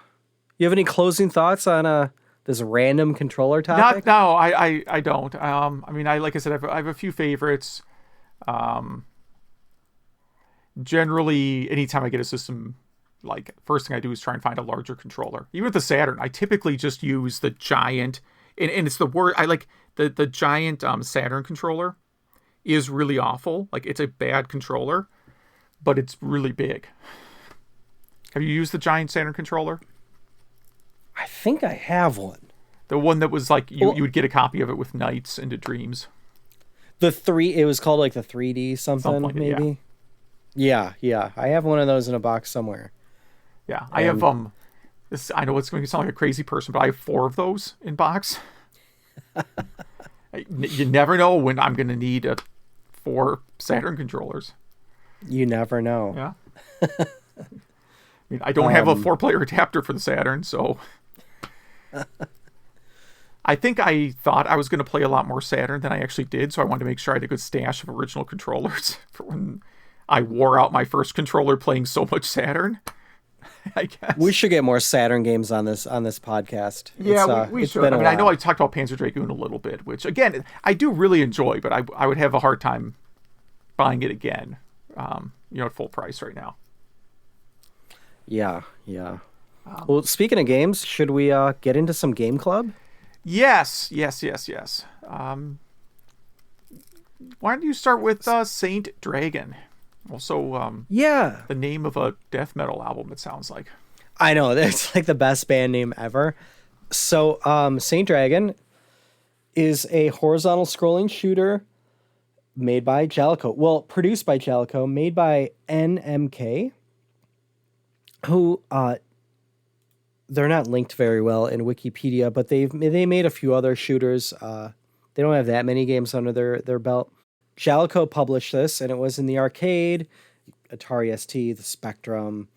any closing thoughts on this random controller Not topic? no, I don't. I mean, like I said, I have a few favorites. Um, Generally, anytime I get a system, like first thing I do is try and find a larger controller. Even with the Saturn, I typically just use the giant, and it's the word I like the giant Saturn controller is really awful. Like it's a bad controller, but it's really big. Have you used the giant Saturn controller? I think I have one. The one that was like Well, you would get a copy of it with Nights into Dreams, it was called like the 3D something something, like it. Yeah, maybe. Yeah, yeah. I have one of those in a box somewhere. yeah. I have And This, I know it's going to sound like a crazy person, but I have 4 of those in box. You never know when I'm going to need 4 Saturn controllers. you never know. Yeah. I mean, I don't have a 4-player adapter for the Saturn, so I think I thought I was going to play a lot more Saturn than I actually did, so I wanted to make sure I had a good stash of original controllers for when I wore out my first controller playing so much Saturn, I guess. We should get more Saturn games on this podcast. Yeah, we it's should. been I a mean, I know I while. talked about Panzer Dragoon a little bit, which, again, I do really enjoy, but I would have a hard time buying it again, at full price right now. Yeah, yeah. Well, speaking of games, should we get into some game club? Yes, yes, yes, yes. Why don't you start with Saint Dragon? Also, Yeah, the name of a death metal album, it sounds like. I know. That's like the best band name ever. So, Saint Dragon is a horizontal scrolling shooter made by Jalico. Well, produced by Jalico, made by NMK, who they're not linked very well in Wikipedia, but they made a few other shooters. They don't have that many games under their belt. Jalico published this, and it was in the arcade, Atari ST, the Spectrum,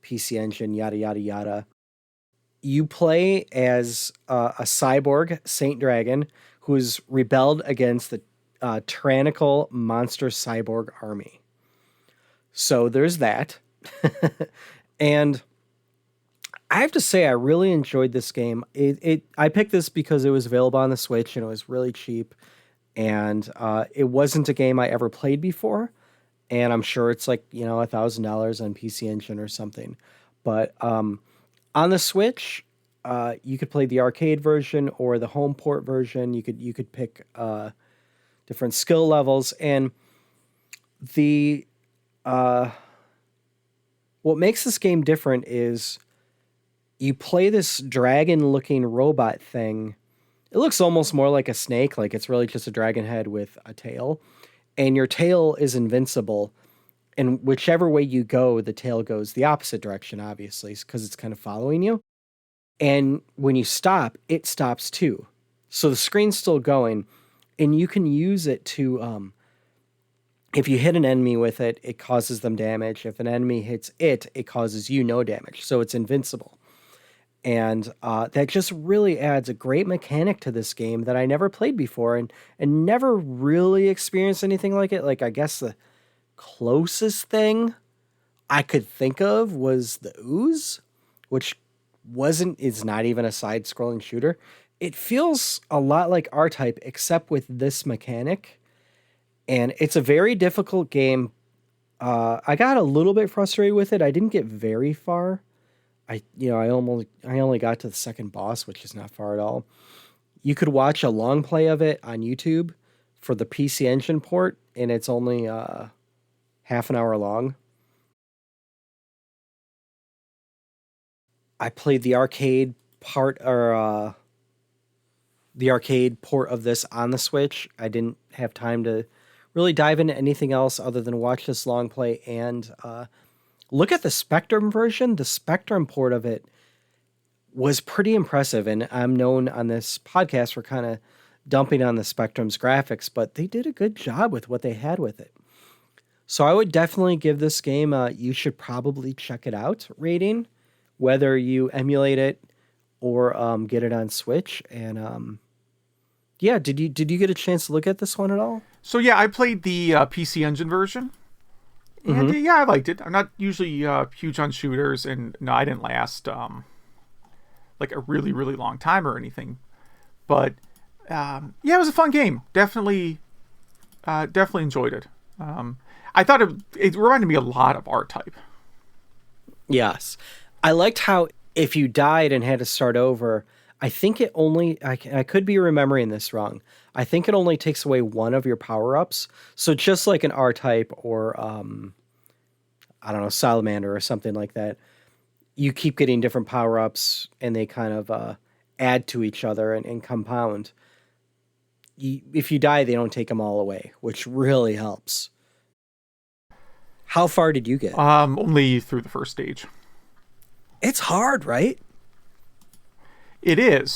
PC Engine, yada yada yada. You play as a cyborg Saint Dragon who's rebelled against the tyrannical monster cyborg army. So there's that. And I have to say, I really enjoyed this game. I picked this because it was available on the Switch and it was really cheap. And it wasn't a game I ever played before. And I'm sure it's like, $1,000 on PC Engine or something. But on the Switch, you could play the arcade version or the home port version. You could pick different skill levels. And the what makes this game different is you play this dragon-looking robot thing. It looks almost more like a snake, like it's really just a dragon head with a tail. And your tail is invincible. And whichever way you go, the tail goes the opposite direction, obviously, because it's kind of following you. And when you stop, it stops too. So the screen's still going, and you can use it to, if you hit an enemy with it, it causes them damage. If an enemy hits it, it causes you no damage. So it's invincible. And that just really adds a great mechanic to this game that I never played before and never really experienced anything like it. Like, I guess the closest thing I could think of was the Ooze, which is not even a side-scrolling shooter. It feels a lot like R-Type, except with this mechanic. And it's a very difficult game. I got a little bit frustrated with it. I didn't get very far. I only got to the second boss, which is not far at all. You could watch a long play of it on YouTube for the PC Engine port, and it's only half an hour long. I played the arcade part or the arcade port of this on the Switch. I didn't have time to really dive into anything else other than watch this long play and look at the Spectrum version. The Spectrum port of it was pretty impressive, and I'm known on this podcast for kind of dumping on the Spectrum's graphics, but they did a good job with what they had with it. So I would definitely give this game a you should probably check it out rating, whether you emulate it or get it on Switch. And yeah, did you get a chance to look at this one at all? So yeah, I played the PC Engine version, and yeah, I liked it. I'm not usually huge on shooters, and no, I didn't last like a really really long time or anything. But yeah, it was a fun game. Definitely enjoyed it. I thought it reminded me a lot of R-Type. Yes. I liked how if you died and had to start over, I think it only, I could be remembering this wrong. I think it only takes away one of your power-ups. So just like an R-Type or, I don't know, Salamander or something like that, you keep getting different power-ups and they kind of add to each other and compound. If you die, they don't take them all away, which really helps. How far did you get? Only through the first stage. It's hard, right? It is.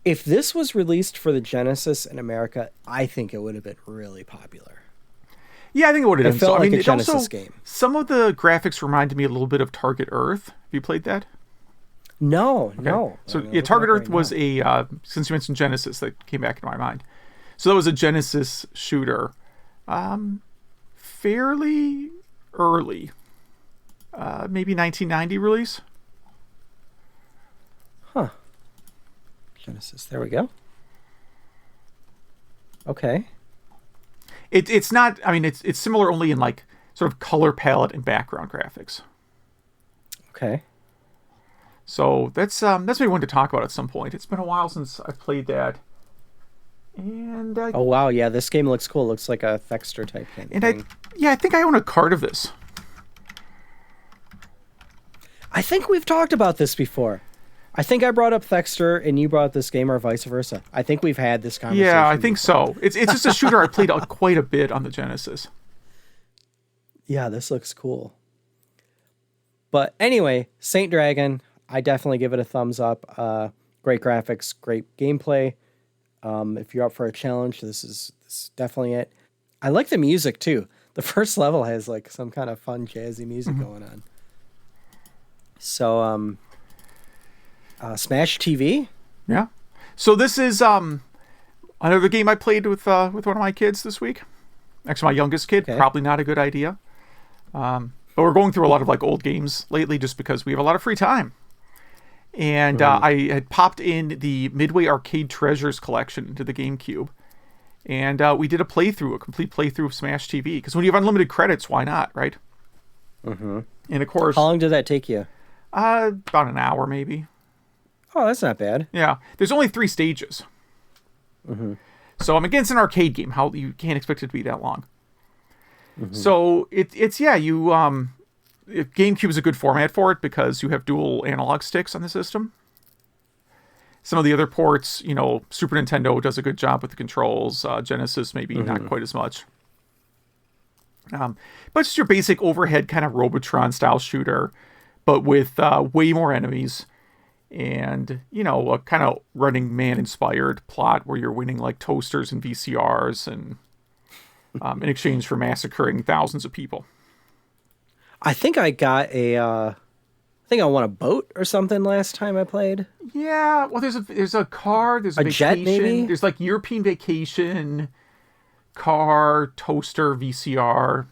If this was released for the Genesis in America, I think it would have been really popular. Yeah, I think it would have been. It felt like a Genesis game. Some of the graphics reminded me a little bit of Target Earth. Have you played that? No, Okay. no. So yeah, Target Earth was a since you mentioned Genesis, that came back into my mind. So that was a Genesis shooter, fairly early, maybe 1990 release. Huh. Genesis. There we go. Okay. It's not. I mean, it's similar only in like sort of color palette and background graphics. Okay. So that's maybe one to talk about at some point. It's been a while since I played that. And oh wow, yeah, this game looks cool. Looks like a Thexter type thing. And I think I own a card of this. I think we've talked about this before. I think I brought up Thexter and you brought up this game, or vice versa. I think we've had this conversation. Yeah, I think so. It's just a shooter I played quite a bit on the Genesis. Yeah, this looks cool. But anyway, Saint Dragon, I definitely give it a thumbs up. Great graphics, great gameplay. If you're up for a challenge, this is definitely it. I like the music too. The first level has like some kind of fun jazzy music going on. So, Smash TV. Yeah. So this is another game I played with one of my kids this week. Actually, my youngest kid. Okay. Probably not a good idea. But we're going through a lot of like old games lately, just because we have a lot of free time. And I had popped in the Midway Arcade Treasures collection into the GameCube. And we did a complete playthrough of Smash TV. Because when you have unlimited credits, why not, right? Mm-hmm. And of course... How long did that take you? About an hour, maybe. Oh, that's not bad. Yeah. There's only 3 stages. Mm-hmm. So I'm against an arcade game. How you can't expect it to be that long. Mm-hmm. So it's GameCube is a good format for it because you have dual analog sticks on the system. Some of the other ports, Super Nintendo does a good job with the controls. Genesis maybe not quite as much. But it's your basic overhead kind of Robotron style shooter, but with way more enemies and, a kind of Running Man inspired plot where you're winning like toasters and VCRs and in exchange for massacring thousands of people. I think I got I won a boat or something last time I played. Yeah, well, there's a car, there's a jet, vacation, maybe? There's like European Vacation, car, toaster, VCR,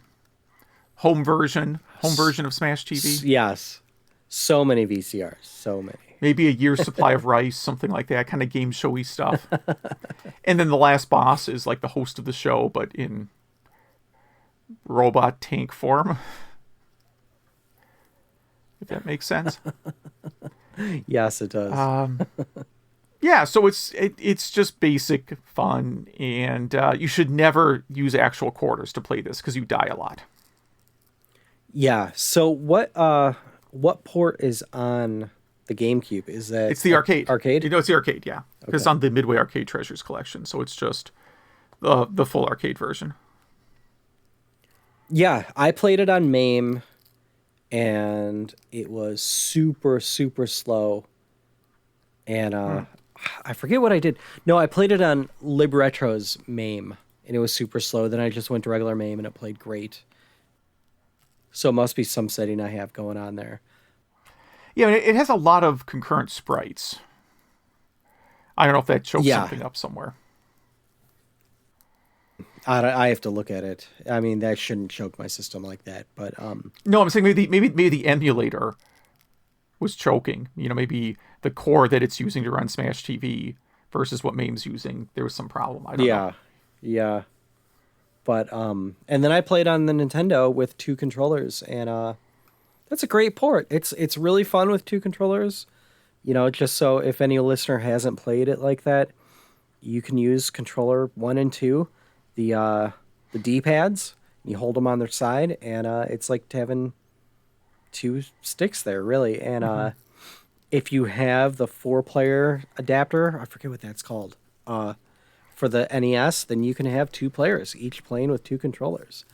home version of Smash TV. Yes, so many VCRs, so many. Maybe a year's supply of rice, something like that, kind of game showy stuff. And then the last boss is like the host of the show, but in robot tank form. If that makes sense. Yes, it does. Yeah, so it's just basic fun, and you should never use actual quarters to play this because you die a lot. Yeah. So what port is on the GameCube? Is that it's the arcade? Arcade? It's the arcade. Yeah, because it's on the Midway Arcade Treasures collection, so it's just the full arcade version. Yeah, I played it on MAME. And it was super, super slow. And I forget what I did. No, I played it on Libretro's MAME. and it was super slow. Then I just went to regular MAME and it played great. So it must be some setting I have going on there. Yeah, it has a lot of concurrent sprites. I don't know if that chokes something up somewhere. I have to look at it. I mean, that shouldn't choke my system like that, but No, I'm saying maybe the emulator was choking. Maybe the core that it's using to run Smash TV versus what MAME's using. There was some problem. I don't know. Yeah. But and then I played on the Nintendo with 2 controllers, and that's a great port. It's really fun with 2 controllers. Just so if any listener hasn't played it like that, you can use controller 1 and 2, the D-pads. You hold them on their side, and it's like having 2 sticks there, really. And if you have the 4-player adapter, I forget what that's called, for the NES, then you can have 2 players, each playing with 2 controllers.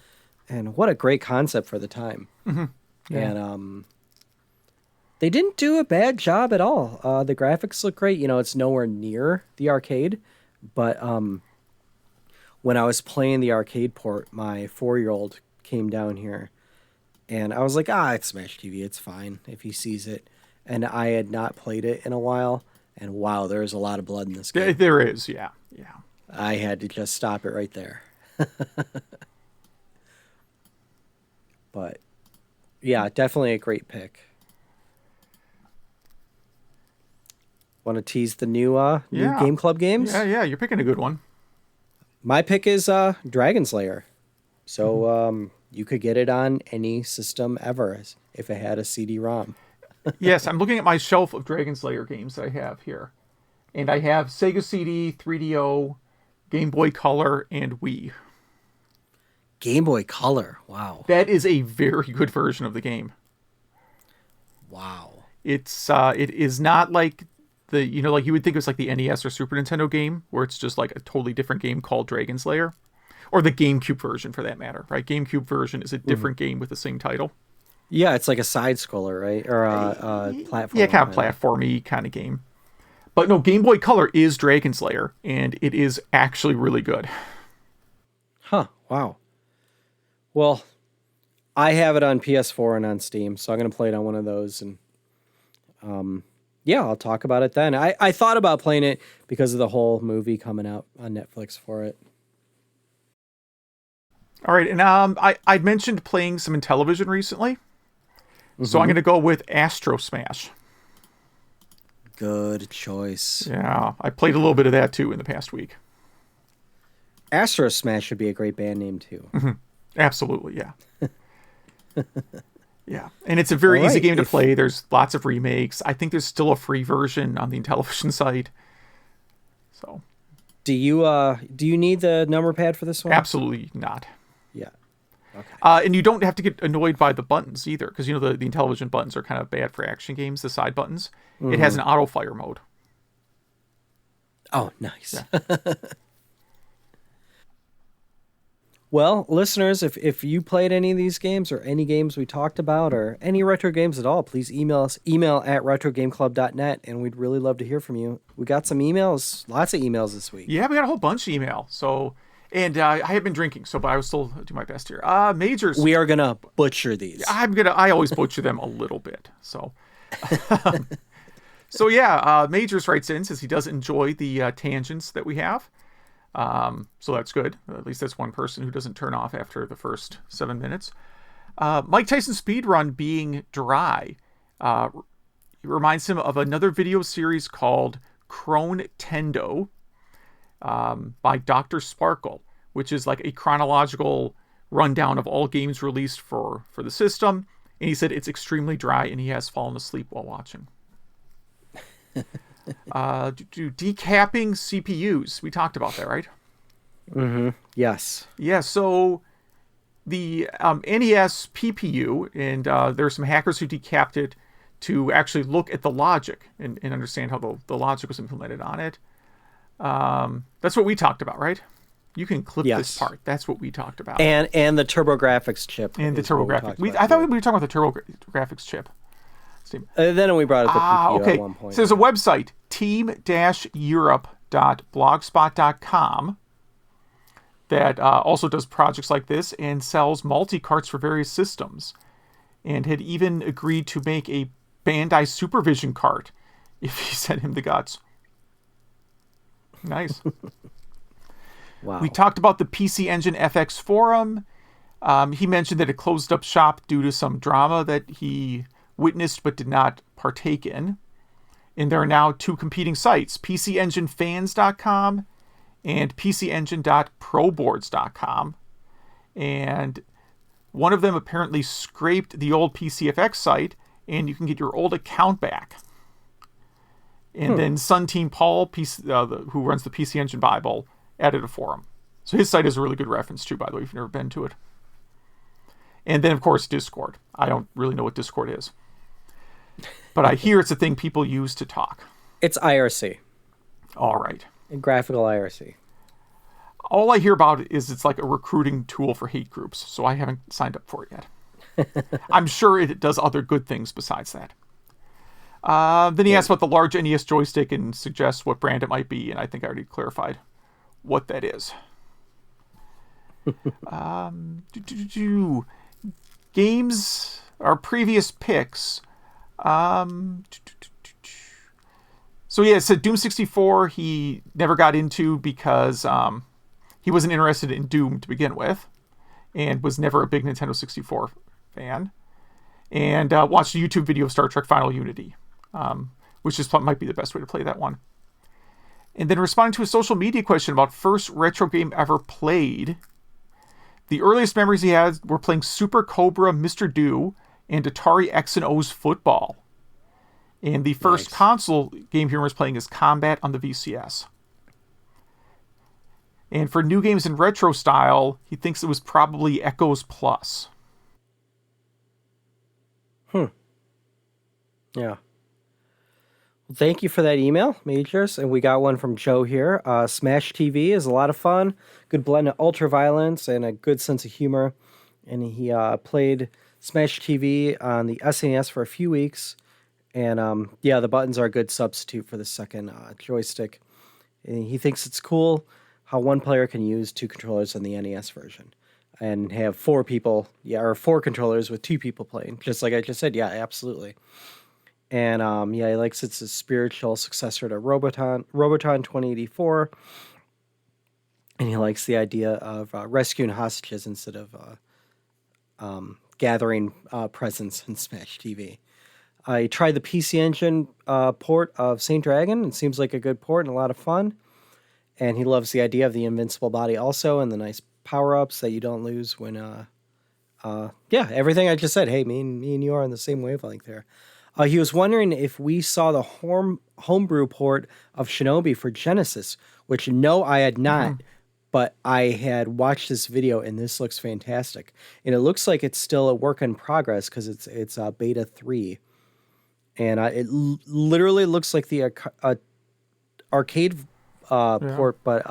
And what a great concept for the time. Mm-hmm. Yeah. And they didn't do a bad job at all. The graphics look great. It's nowhere near the arcade, but when I was playing the arcade port, my 4-year-old came down here, and I was like, it's Smash TV. It's fine if he sees it. And I had not played it in a while, and wow, there's a lot of blood in this game. There is, yeah. I had to just stop it right there. But yeah, definitely a great pick. Want to tease the new Game Club games? Yeah, you're picking a good one. My pick is Dragon's Lair. So you could get it on any system ever if it had a CD-ROM. Yes, I'm looking at my shelf of Dragon's Lair games that I have here. And I have Sega CD, 3DO, Game Boy Color, and Wii. Game Boy Color, wow. That is a very good version of the game. Wow. It is not like like you would think it was like the NES or Super Nintendo game, where it's just like a totally different game called Dragon's Lair. Or the GameCube version, for that matter, right? GameCube version is a different game with the same title. Yeah, it's like a side-scroller, right? Or a platform. Yeah, kind of platformy kind of game. But no, Game Boy Color is Dragon's Lair, and it is actually really good. Huh, wow. Well, I have it on PS4 and on Steam, so I'm going to play it on one of those. And yeah, I'll talk about it then. I thought about playing it because of the whole movie coming out on Netflix for it. All right, and I mentioned playing some Intellivision recently. Mm-hmm. So I'm going to go with Astro Smash. Good choice. Yeah, I played a little bit of that too in the past week. Astro Smash should be a great band name too. Mm-hmm. Absolutely, yeah. Yeah, and it's a very easy game to play. There's lots of remakes. I think there's still a free version on the Intellivision site. So, do you need the number pad for this one? Absolutely not. Yeah. Okay. And you don't have to get annoyed by the buttons either, because the Intellivision buttons are kind of bad for action games. The side buttons. Mm-hmm. It has an auto fire mode. Oh, nice. Yeah. Well, listeners, if you played any of these games or any games we talked about or any retro games at all, please email us, email@retrogameclub.net, and we'd really love to hear from you. We got some emails, lots of emails this week. Yeah, we got a whole bunch of email. So, and I have been drinking, but I will still do my best here. Majors. We are going to butcher these. I always butcher them a little bit. So, so yeah, Majors writes in, says he does enjoy the tangents that we have. So that's good. At least that's one person who doesn't turn off after the first 7 minutes. Mike Tyson speedrun being dry. It reminds him of another video series called Crone Tendo by Dr. Sparkle, which is like a chronological rundown of all games released for the system. And he said it's extremely dry and he has fallen asleep while watching. Decapping CPUs. We talked about that, right? Mm-hmm. Yes. Yeah, so the NES PPU, and there's some hackers who decapped it to actually look at the logic and understand how the logic was implemented on it. That's what we talked about, right? You can clip this part. That's what we talked about. And the TurboGrafx chip. And the TurboGrafx. I thought we were talking about the TurboGrafx chip. Then we brought up the PPU at one point. So there's a website, team-europe.blogspot.com, that also does projects like this and sells multi-carts for various systems, and had even agreed to make a Bandai Supervision cart if he sent him the guts. Nice. Wow. We talked about the PC Engine FX forum. He mentioned that it closed up shop due to some drama that he witnessed but did not partake in. And there are now 2 competing sites, PCEngineFans.com and PCEngine.proboards.com. And one of them apparently scraped the old PCFX site, and you can get your old account back. And then Sun Team Paul, who runs the PC Engine Bible, added a forum. So his site is a really good reference too, by the way, if you've never been to it. And then, of course, Discord. I don't really know what Discord is, but I hear it's a thing people use to talk. It's IRC. All right. A graphical IRC. All I hear about is it's like a recruiting tool for hate groups, so I haven't signed up for it yet. I'm sure it does other good things besides that. Then he asked about the large NES joystick and suggests what brand it might be, and I think I already clarified what that is. Games, our previous picks. So yeah, it said Doom 64 he never got into because he wasn't interested in Doom to begin with, and was never a big Nintendo 64 fan, and watched a YouTube video of Star Trek Final Unity, which might be the best way to play that one. And then responding to a social media question about first retro game ever played, the earliest memories he had were playing Super Cobra, Mr. Do, and Atari X and O's Football. And the first console game he remembers playing is Combat on the VCS. And for new games in retro style, he thinks it was probably Echoes Plus. Yeah. Well, thank you for that email, Majors. And we got one from Joe here. Smash TV is a lot of fun. Good blend of ultra-violence and a good sense of humor. And he played Smash TV on the SNES for a few weeks. And the buttons are a good substitute for the second joystick. And he thinks it's cool how one player can use 2 controllers on the NES version. And have 4 people, or 4 controllers with 2 people playing. Just like I just said, yeah, absolutely. And he likes it's a spiritual successor to Roboton 2084. And he likes the idea of rescuing hostages instead of gathering presents in Smash TV. I tried the PC Engine port of Saint Dragon. It seems like a good port and a lot of fun. And he loves the idea of the invincible body also, and the nice power-ups that you don't lose when... everything I just said. Hey, me and you are on the same wavelength there. He was wondering if we saw the homebrew port of Shinobi for Genesis, which no, I had not, but I had watched this video and this looks fantastic. And it looks like it's still a work in progress because it's beta 3. And it literally looks like the arcade port, but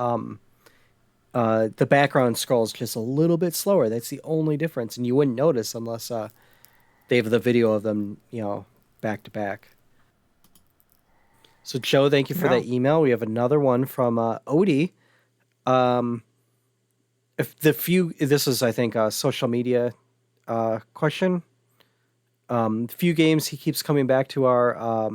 the background scrolls just a little bit slower. That's the only difference, and you wouldn't notice unless they have the video of them, back to back. So Joe, thank you for that email. We have another one from Odie. This is I think a social media question. Few games he keeps coming back to are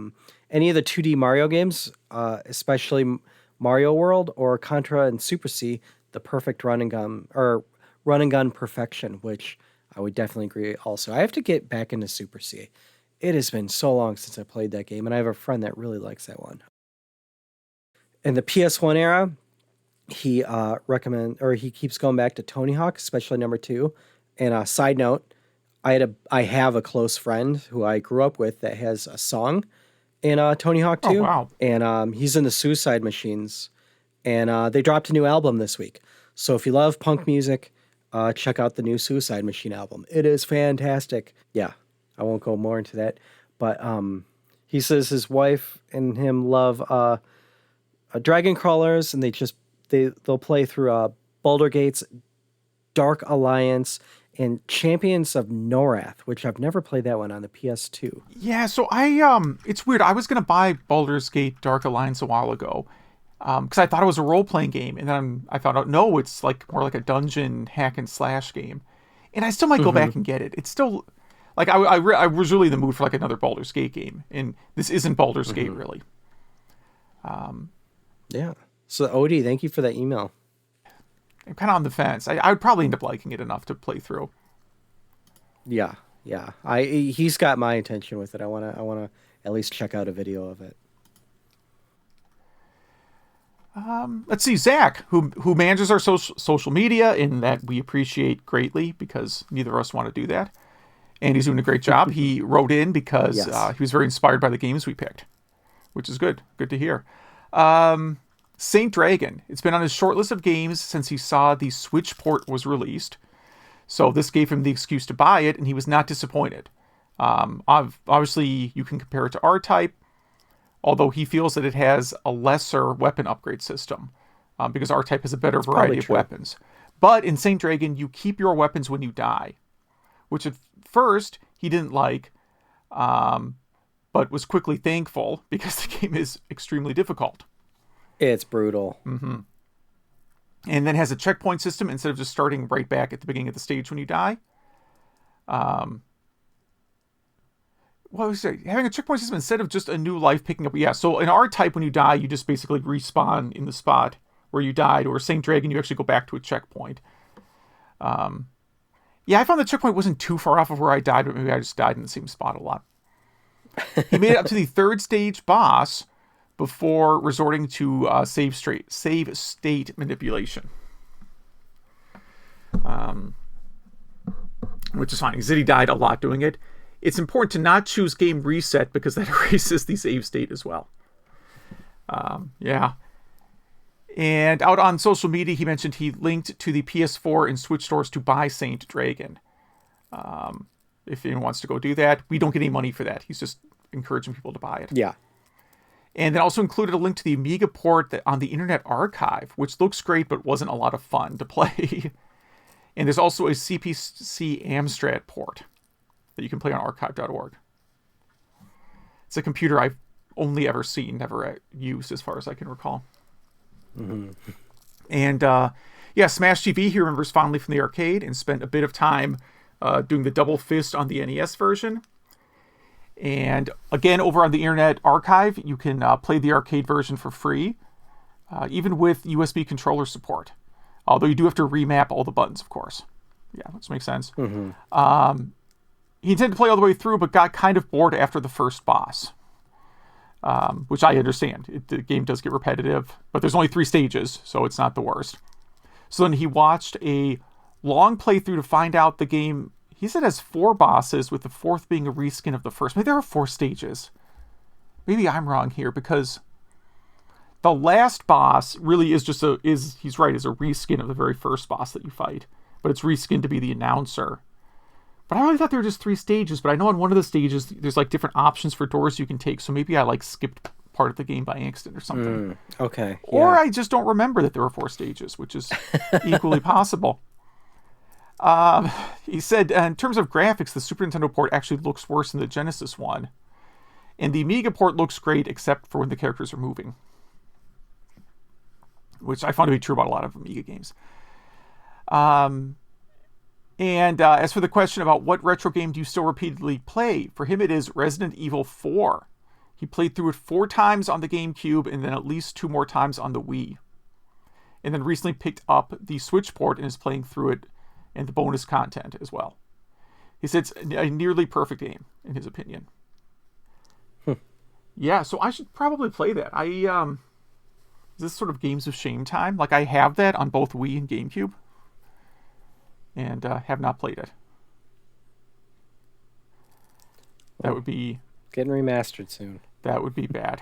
any of the 2D Mario games, especially Mario World or Contra and Super C, the perfect run and gun perfection, which I would definitely agree also. I have to get back into Super C. It has been so long since I played that game, and I have a friend that really likes that one. In the PS1 era, he he keeps going back to Tony Hawk, especially number 2. And a side note, I have a close friend who I grew up with that has a song in Tony Hawk 2. Oh, wow. And he's in the Suicide Machines. And they dropped a new album this week. So if you love punk music, check out the new Suicide Machine album. It is fantastic. Yeah, I won't go more into that. But he says his wife and him love Dragon Crawlers, and they'll play through Boulder Gates, Dark Alliance, and Champions of Norath, which I've never played that one on the PS2. Yeah, so it's weird. I was going to buy Baldur's Gate Dark Alliance a while ago. because I thought it was a role-playing game, and then I found out no, it's like more like a dungeon hack and slash game, and I still might go back and get it. It's still like I was really in the mood for like another Baldur's Gate game, and this isn't Baldur's Gate really. Yeah. So Odie, thank you for that email. I'm kind of on the fence. I would probably end up liking it enough to play through. Yeah. He's got my attention with it. I wanna at least check out a video of it. Let's see, Zach, who manages our social media, and that we appreciate greatly because neither of us want to do that. And he's doing a great job. He wrote in because he was very inspired by the games we picked, which is good. Good to hear. Saint Dragon. It's been on his short list of games since he saw the Switch port was released. So this gave him the excuse to buy it, and he was not disappointed. Obviously, you can compare it to R-Type, although he feels that it has a lesser weapon upgrade system because R-Type has a better variety of weapons. But in Saint Dragon, you keep your weapons when you die, which at first he didn't like, but was quickly thankful because the game is extremely difficult. It's brutal. Mm-hmm. And then has a checkpoint system instead of just starting right back at the beginning of the stage when you die. What was it? Having a checkpoint system instead of just a new life picking up. Yeah, so in R-Type, when you die, you just basically respawn in the spot where you died. Or Saint Dragon, you actually go back to a checkpoint. Yeah, I found the checkpoint wasn't too far off of where I died, but maybe I just died in the same spot a lot. He made it up to the third stage boss before resorting to save state manipulation. Which is fine. He said he died a lot doing it. It's important to not choose game reset because that erases the save state as well. Yeah. And out on social media, he mentioned he linked to the PS4 and Switch stores to buy Saint Dragon. If anyone wants to go do that, we don't get any money for that. He's just encouraging people to buy it. Yeah. And then also included a link to the Amiga port on the Internet Archive, which looks great but wasn't a lot of fun to play. And there's also a CPC Amstrad port that you can play on archive.org. It's a computer I've only ever seen, never used as far as I can recall. Mm-hmm. And Smash TV he remembers fondly from the arcade and spent a bit of time doing the double fist on the NES version. And again, over on the Internet Archive, you can play the arcade version for free, even with USB controller support. Although you do have to remap all the buttons, of course. Yeah, which makes sense. Mm-hmm. He intended to play all the way through, but got kind of bored after the first boss, which I understand. The game does get repetitive, but there's only 3 stages, so it's not the worst. So then he watched a long playthrough to find out the game, he said, has 4 bosses, with the 4th being a reskin of the first. Maybe there are 4 stages. Maybe I'm wrong here, because the last boss really is just he's right, is a reskin of the very first boss that you fight. But it's reskinned to be the announcer. But I really thought there were just 3 stages, but I know on one of the stages, there's like different options for doors you can take, so maybe I like skipped part of the game by accident or something. Okay. Yeah. Or I just don't remember that there were 4 stages, which is equally possible. He said, in terms of graphics, the Super Nintendo port actually looks worse than the Genesis one. And the Amiga port looks great, except for when the characters are moving. Which I found to be true about a lot of Amiga games. And as for the question about what retro game do you still repeatedly play, for him it is Resident Evil 4. He played through it 4 times on the GameCube and then at least 2 more times on the Wii. And then recently picked up the Switch port and is playing through it and the bonus content as well. He said it's a nearly perfect game, in his opinion. Yeah, so I should probably play that. Is this sort of games of shame time? Like, I have that on both Wii and GameCube. And have not played it. That would be... Getting remastered soon. That would be bad.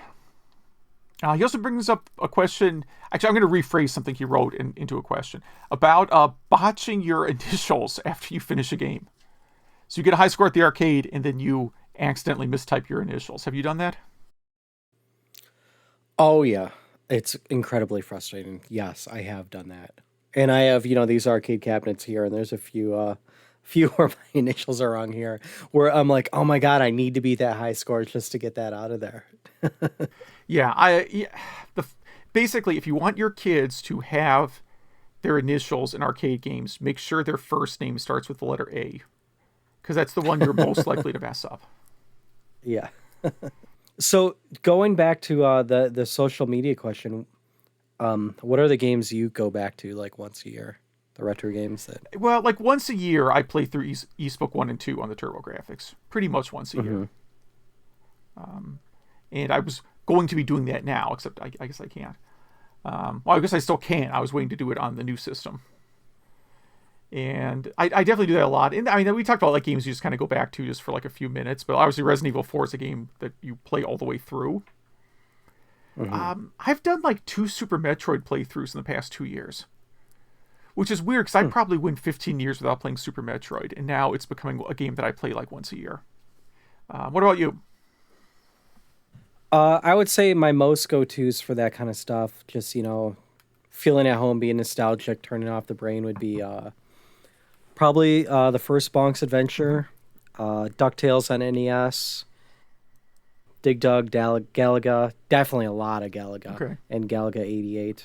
He also brings up a question. Actually, I'm going to rephrase something he wrote into a question. About botching your initials after you finish a game. So you get a high score at the arcade, and then you accidentally mistype your initials. Have you done that? Oh, yeah. It's incredibly frustrating. Yes, I have done that. And I have, these arcade cabinets here, and there's a few where my initials are wrong here, where I'm like, oh my God, I need to beat that high score just to get that out of there. Yeah, basically, if you want your kids to have their initials in arcade games, make sure their first name starts with the letter A, because that's the one you're most likely to mess up. Yeah. So going back to the social media question, what are the games you go back to like once a year? The retro games that... Well, like once a year, I play through Eastbook 1 and 2 on the TurboGrafx. Pretty much once a year. And I was going to be doing that now, except I guess I can't. Well, I guess I still can. I was waiting to do it on the new system. And I definitely do that a lot. And I mean, we talked about like games you just kind of go back to just for like a few minutes. But obviously Resident Evil 4 is a game that you play all the way through. I've done like 2 Super Metroid playthroughs in the past 2 years. Which is weird, because I probably went 15 years without playing Super Metroid, and now it's becoming a game that I play like once a year. What about you? I would say my most go-tos for that kind of stuff, just, feeling at home, being nostalgic, turning off the brain, would be probably the first Bonk's Adventure, DuckTales on NES, Dig Dug, Galaga, definitely a lot of Galaga, and Galaga 88.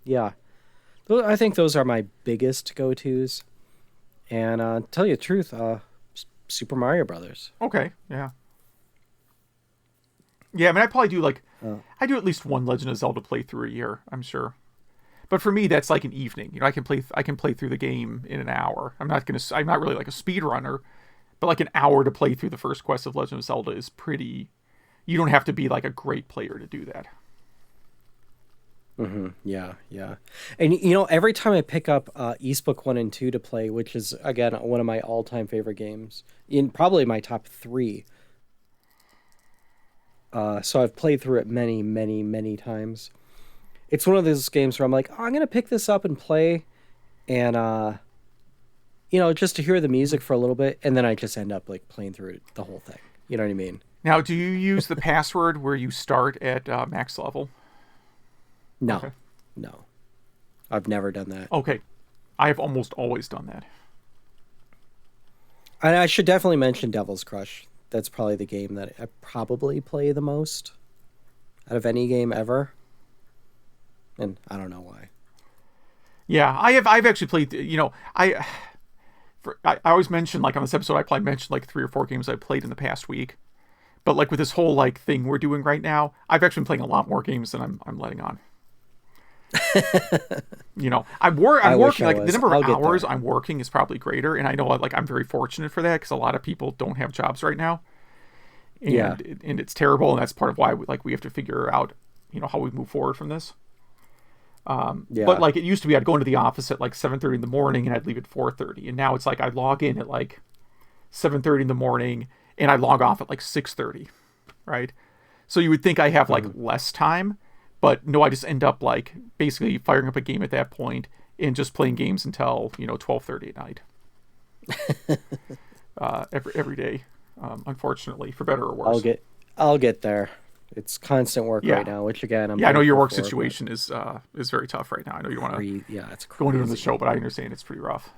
Yeah. I think those are my biggest go-tos. And tell you the truth, Super Mario Brothers. Okay, yeah. Yeah, I mean, I probably do I do at least one Legend of Zelda playthrough a year, I'm sure. But for me, that's like an evening. I can play through the game in an hour. I'm not really like a speedrunner, but like an hour to play through the first quest of Legend of Zelda is pretty. You don't have to be like a great player to do that. Yeah. And, every time I pick up Eastbook 1 and 2 to play, which is, again, one of my all-time favorite games, in probably my top 3. So I've played through it many, many, many times. It's one of those games where I'm like, I'm going to pick this up and play, and, just to hear the music for a little bit, and then I just end up, like, playing through the whole thing. You know what I mean? Now, do you use the password where you start at max level? No, okay. No. I've never done that. Okay. I have almost always done that. And I should definitely mention Devil's Crush. That's probably the game that I probably play the most out of any game ever. And I don't know why. Yeah, I've actually played, I always mention, like on this episode, I probably mentioned like 3 or 4 games I played in the past week. But like with this whole like thing we're doing right now, I've actually been playing a lot more games than I'm letting on. I'm working like the number of hours I'm working is probably greater, and I know like I'm very fortunate for that because a lot of people don't have jobs right now, and it's terrible, and that's part of why we have to figure out how we move forward from this. But like it used to be, I'd go into the office at like 7:30 in the morning and I'd leave at 4:30, and now it's like I log in at like 7:30 in the morning and I log off at like 6:30, right? So you would think I have like less time. But no, I just end up like basically firing up a game at that point and just playing games until 12:30 at night. Every day, unfortunately, for better or worse. I'll get there. It's constant work right now, which again, I know your work situation is very tough right now. I know you want to it's go into the show, but I understand it's pretty rough.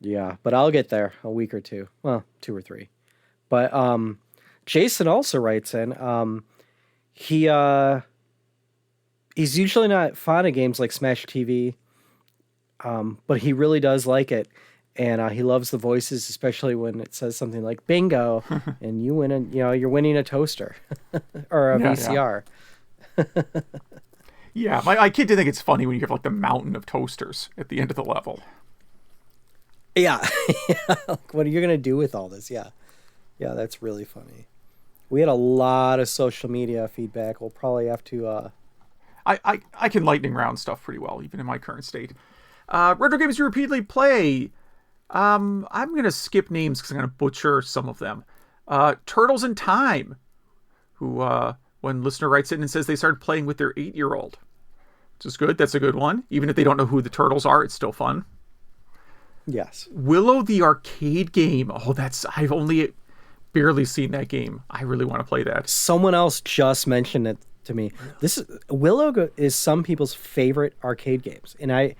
Yeah, but I'll get there a week or two. Well, 2 or 3. But Jason also writes in. He's usually not fond of games like Smash TV, but he really does like it, and he loves the voices, especially when it says something like "bingo" and you win you're winning a toaster or a VCR. Yeah, my kid did think it's funny when you have like the mountain of toasters at the end of the level. Yeah, like, what are you gonna do with all this? Yeah, that's really funny. We had a lot of social media feedback. We'll probably have to. I can lightning round stuff pretty well, even in my current state. Retro games you repeatedly play. I'm going to skip names because I'm going to butcher some of them. Turtles in Time, who, when listener writes in and says they started playing with their 8-year-old. Which is good. That's a good one. Even if they don't know who the turtles are, it's still fun. Yes. Willow the arcade game. Oh, I've only barely seen that game. I really want to play that. Someone else just mentioned it to me. Willow is some people's favorite arcade games, and I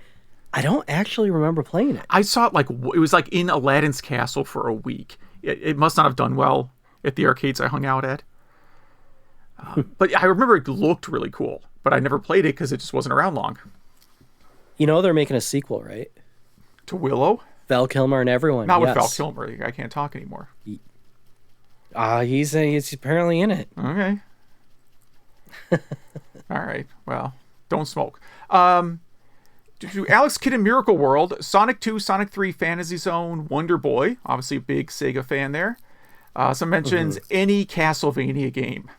don't actually remember playing it. I saw it it was like in Aladdin's castle for a week. It must not have done well at the arcades I hung out at. But I remember it looked really cool. but I never played it because it just wasn't around long. You know they're making a sequel, right? To Willow? Val Kilmer and everyone. Not with yes. Val Kilmer. I can't talk anymore. He's apparently in it. Okay. All right. Well, don't smoke. Alex Kidd in Miracle World, Sonic 2, Sonic 3, Fantasy Zone, Wonder Boy. Obviously a big Sega fan there. Some mentions any Castlevania game.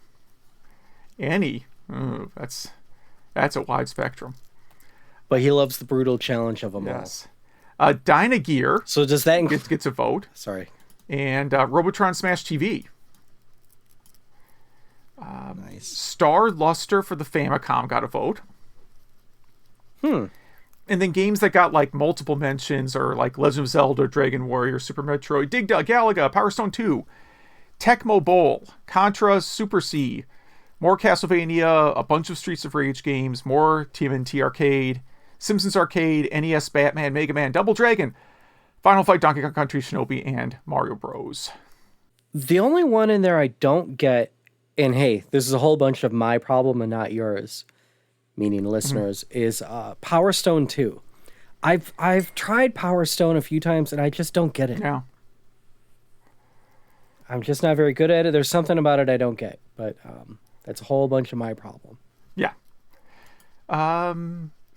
Any. Ooh, that's a wide spectrum. But he loves the brutal challenge of them all. Dynagear. So does that gets a vote? Sorry. And Robotron Smash TV. Nice. Star Luster for the Famicom got a vote. And then games that got like multiple mentions are like Legend of Zelda, Dragon Warrior, Super Metroid, Dig Dug, Galaga, Power Stone 2, Tecmo Bowl, Contra, Super C, more Castlevania, a bunch of Streets of Rage games, more TMNT Arcade, Simpsons Arcade, NES Batman, Mega Man, Double Dragon, Final Fight, Donkey Kong Country, Shinobi, and Mario Bros. The only one in there I don't get, and hey, this is a whole bunch of my problem and not yours, meaning listeners, is Power Stone 2. I've tried Power Stone a few times and I just don't get it. Yeah. I'm just not very good at it. There's something about it I don't get, but that's a whole bunch of my problem. Yeah.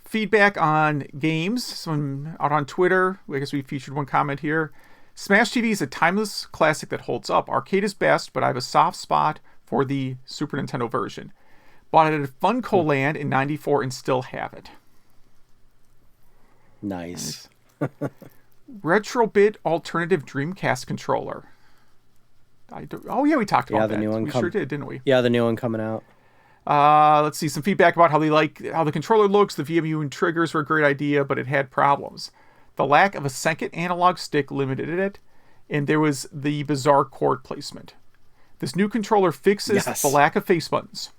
Feedback on games. Someone out on Twitter, I guess we featured one comment here. Smash TV is a timeless classic that holds up. Arcade is best, but I have a soft spot for the Super Nintendo version. Bought it at Funko Land in '94 and still have it. Nice. Retrobit alternative Dreamcast controller. Oh yeah, we talked about the that. new one we sure did, didn't we? Yeah, the new one coming out. Let's see some feedback about how the controller looks. The VMU and triggers were a great idea, but it had problems. The lack of a second analog stick limited it, and there was the bizarre cord placement. This new controller fixes the lack of face buttons,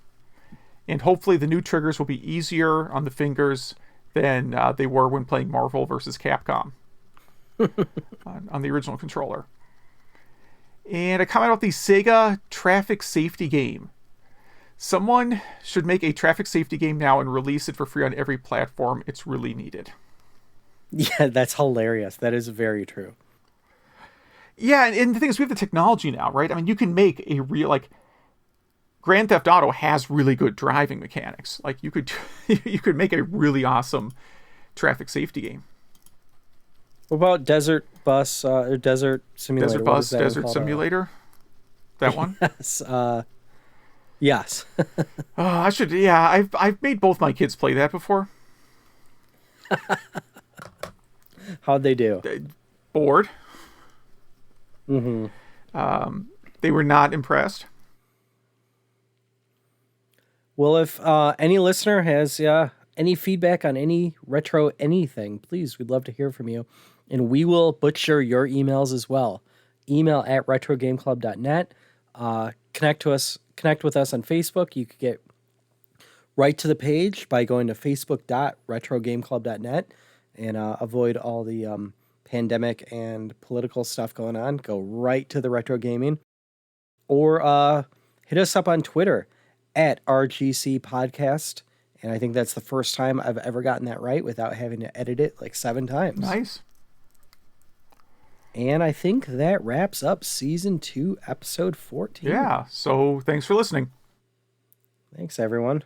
and hopefully the new triggers will be easier on the fingers than they were when playing Marvel vs. Capcom on the original controller. And a comment about the Sega traffic safety game. Someone should make a traffic safety game now and release it for free on every platform. It's really needed. Yeah, that's hilarious. That is very true. Yeah, and the thing is, we have the technology now, right? I mean, you can make a real, like, Grand Theft Auto has really good driving mechanics. Like, you could make a really awesome traffic safety game. What about Desert Bus or Desert Simulator? Desert Bus, Desert Simulator? That one? Yes. Yes. I should, yeah, I've made both my kids play that before. How'd they do? Bored. Mm-hmm. They were not impressed. Well, if any listener has any feedback on any retro anything, please, we'd love to hear from you. And we will butcher your emails as well. Email at retrogameclub.net. Connect with us on Facebook. You could get right to the page by going to facebook.retrogameclub.net and avoid all the pandemic and political stuff going on. Go right to the retro gaming. Or hit us up on Twitter at RGC Podcast. And I think that's the first time I've ever gotten that right without having to edit it like 7 times. Nice. And I think that wraps up Season 2, Episode 14. Yeah, so thanks for listening. Thanks, everyone.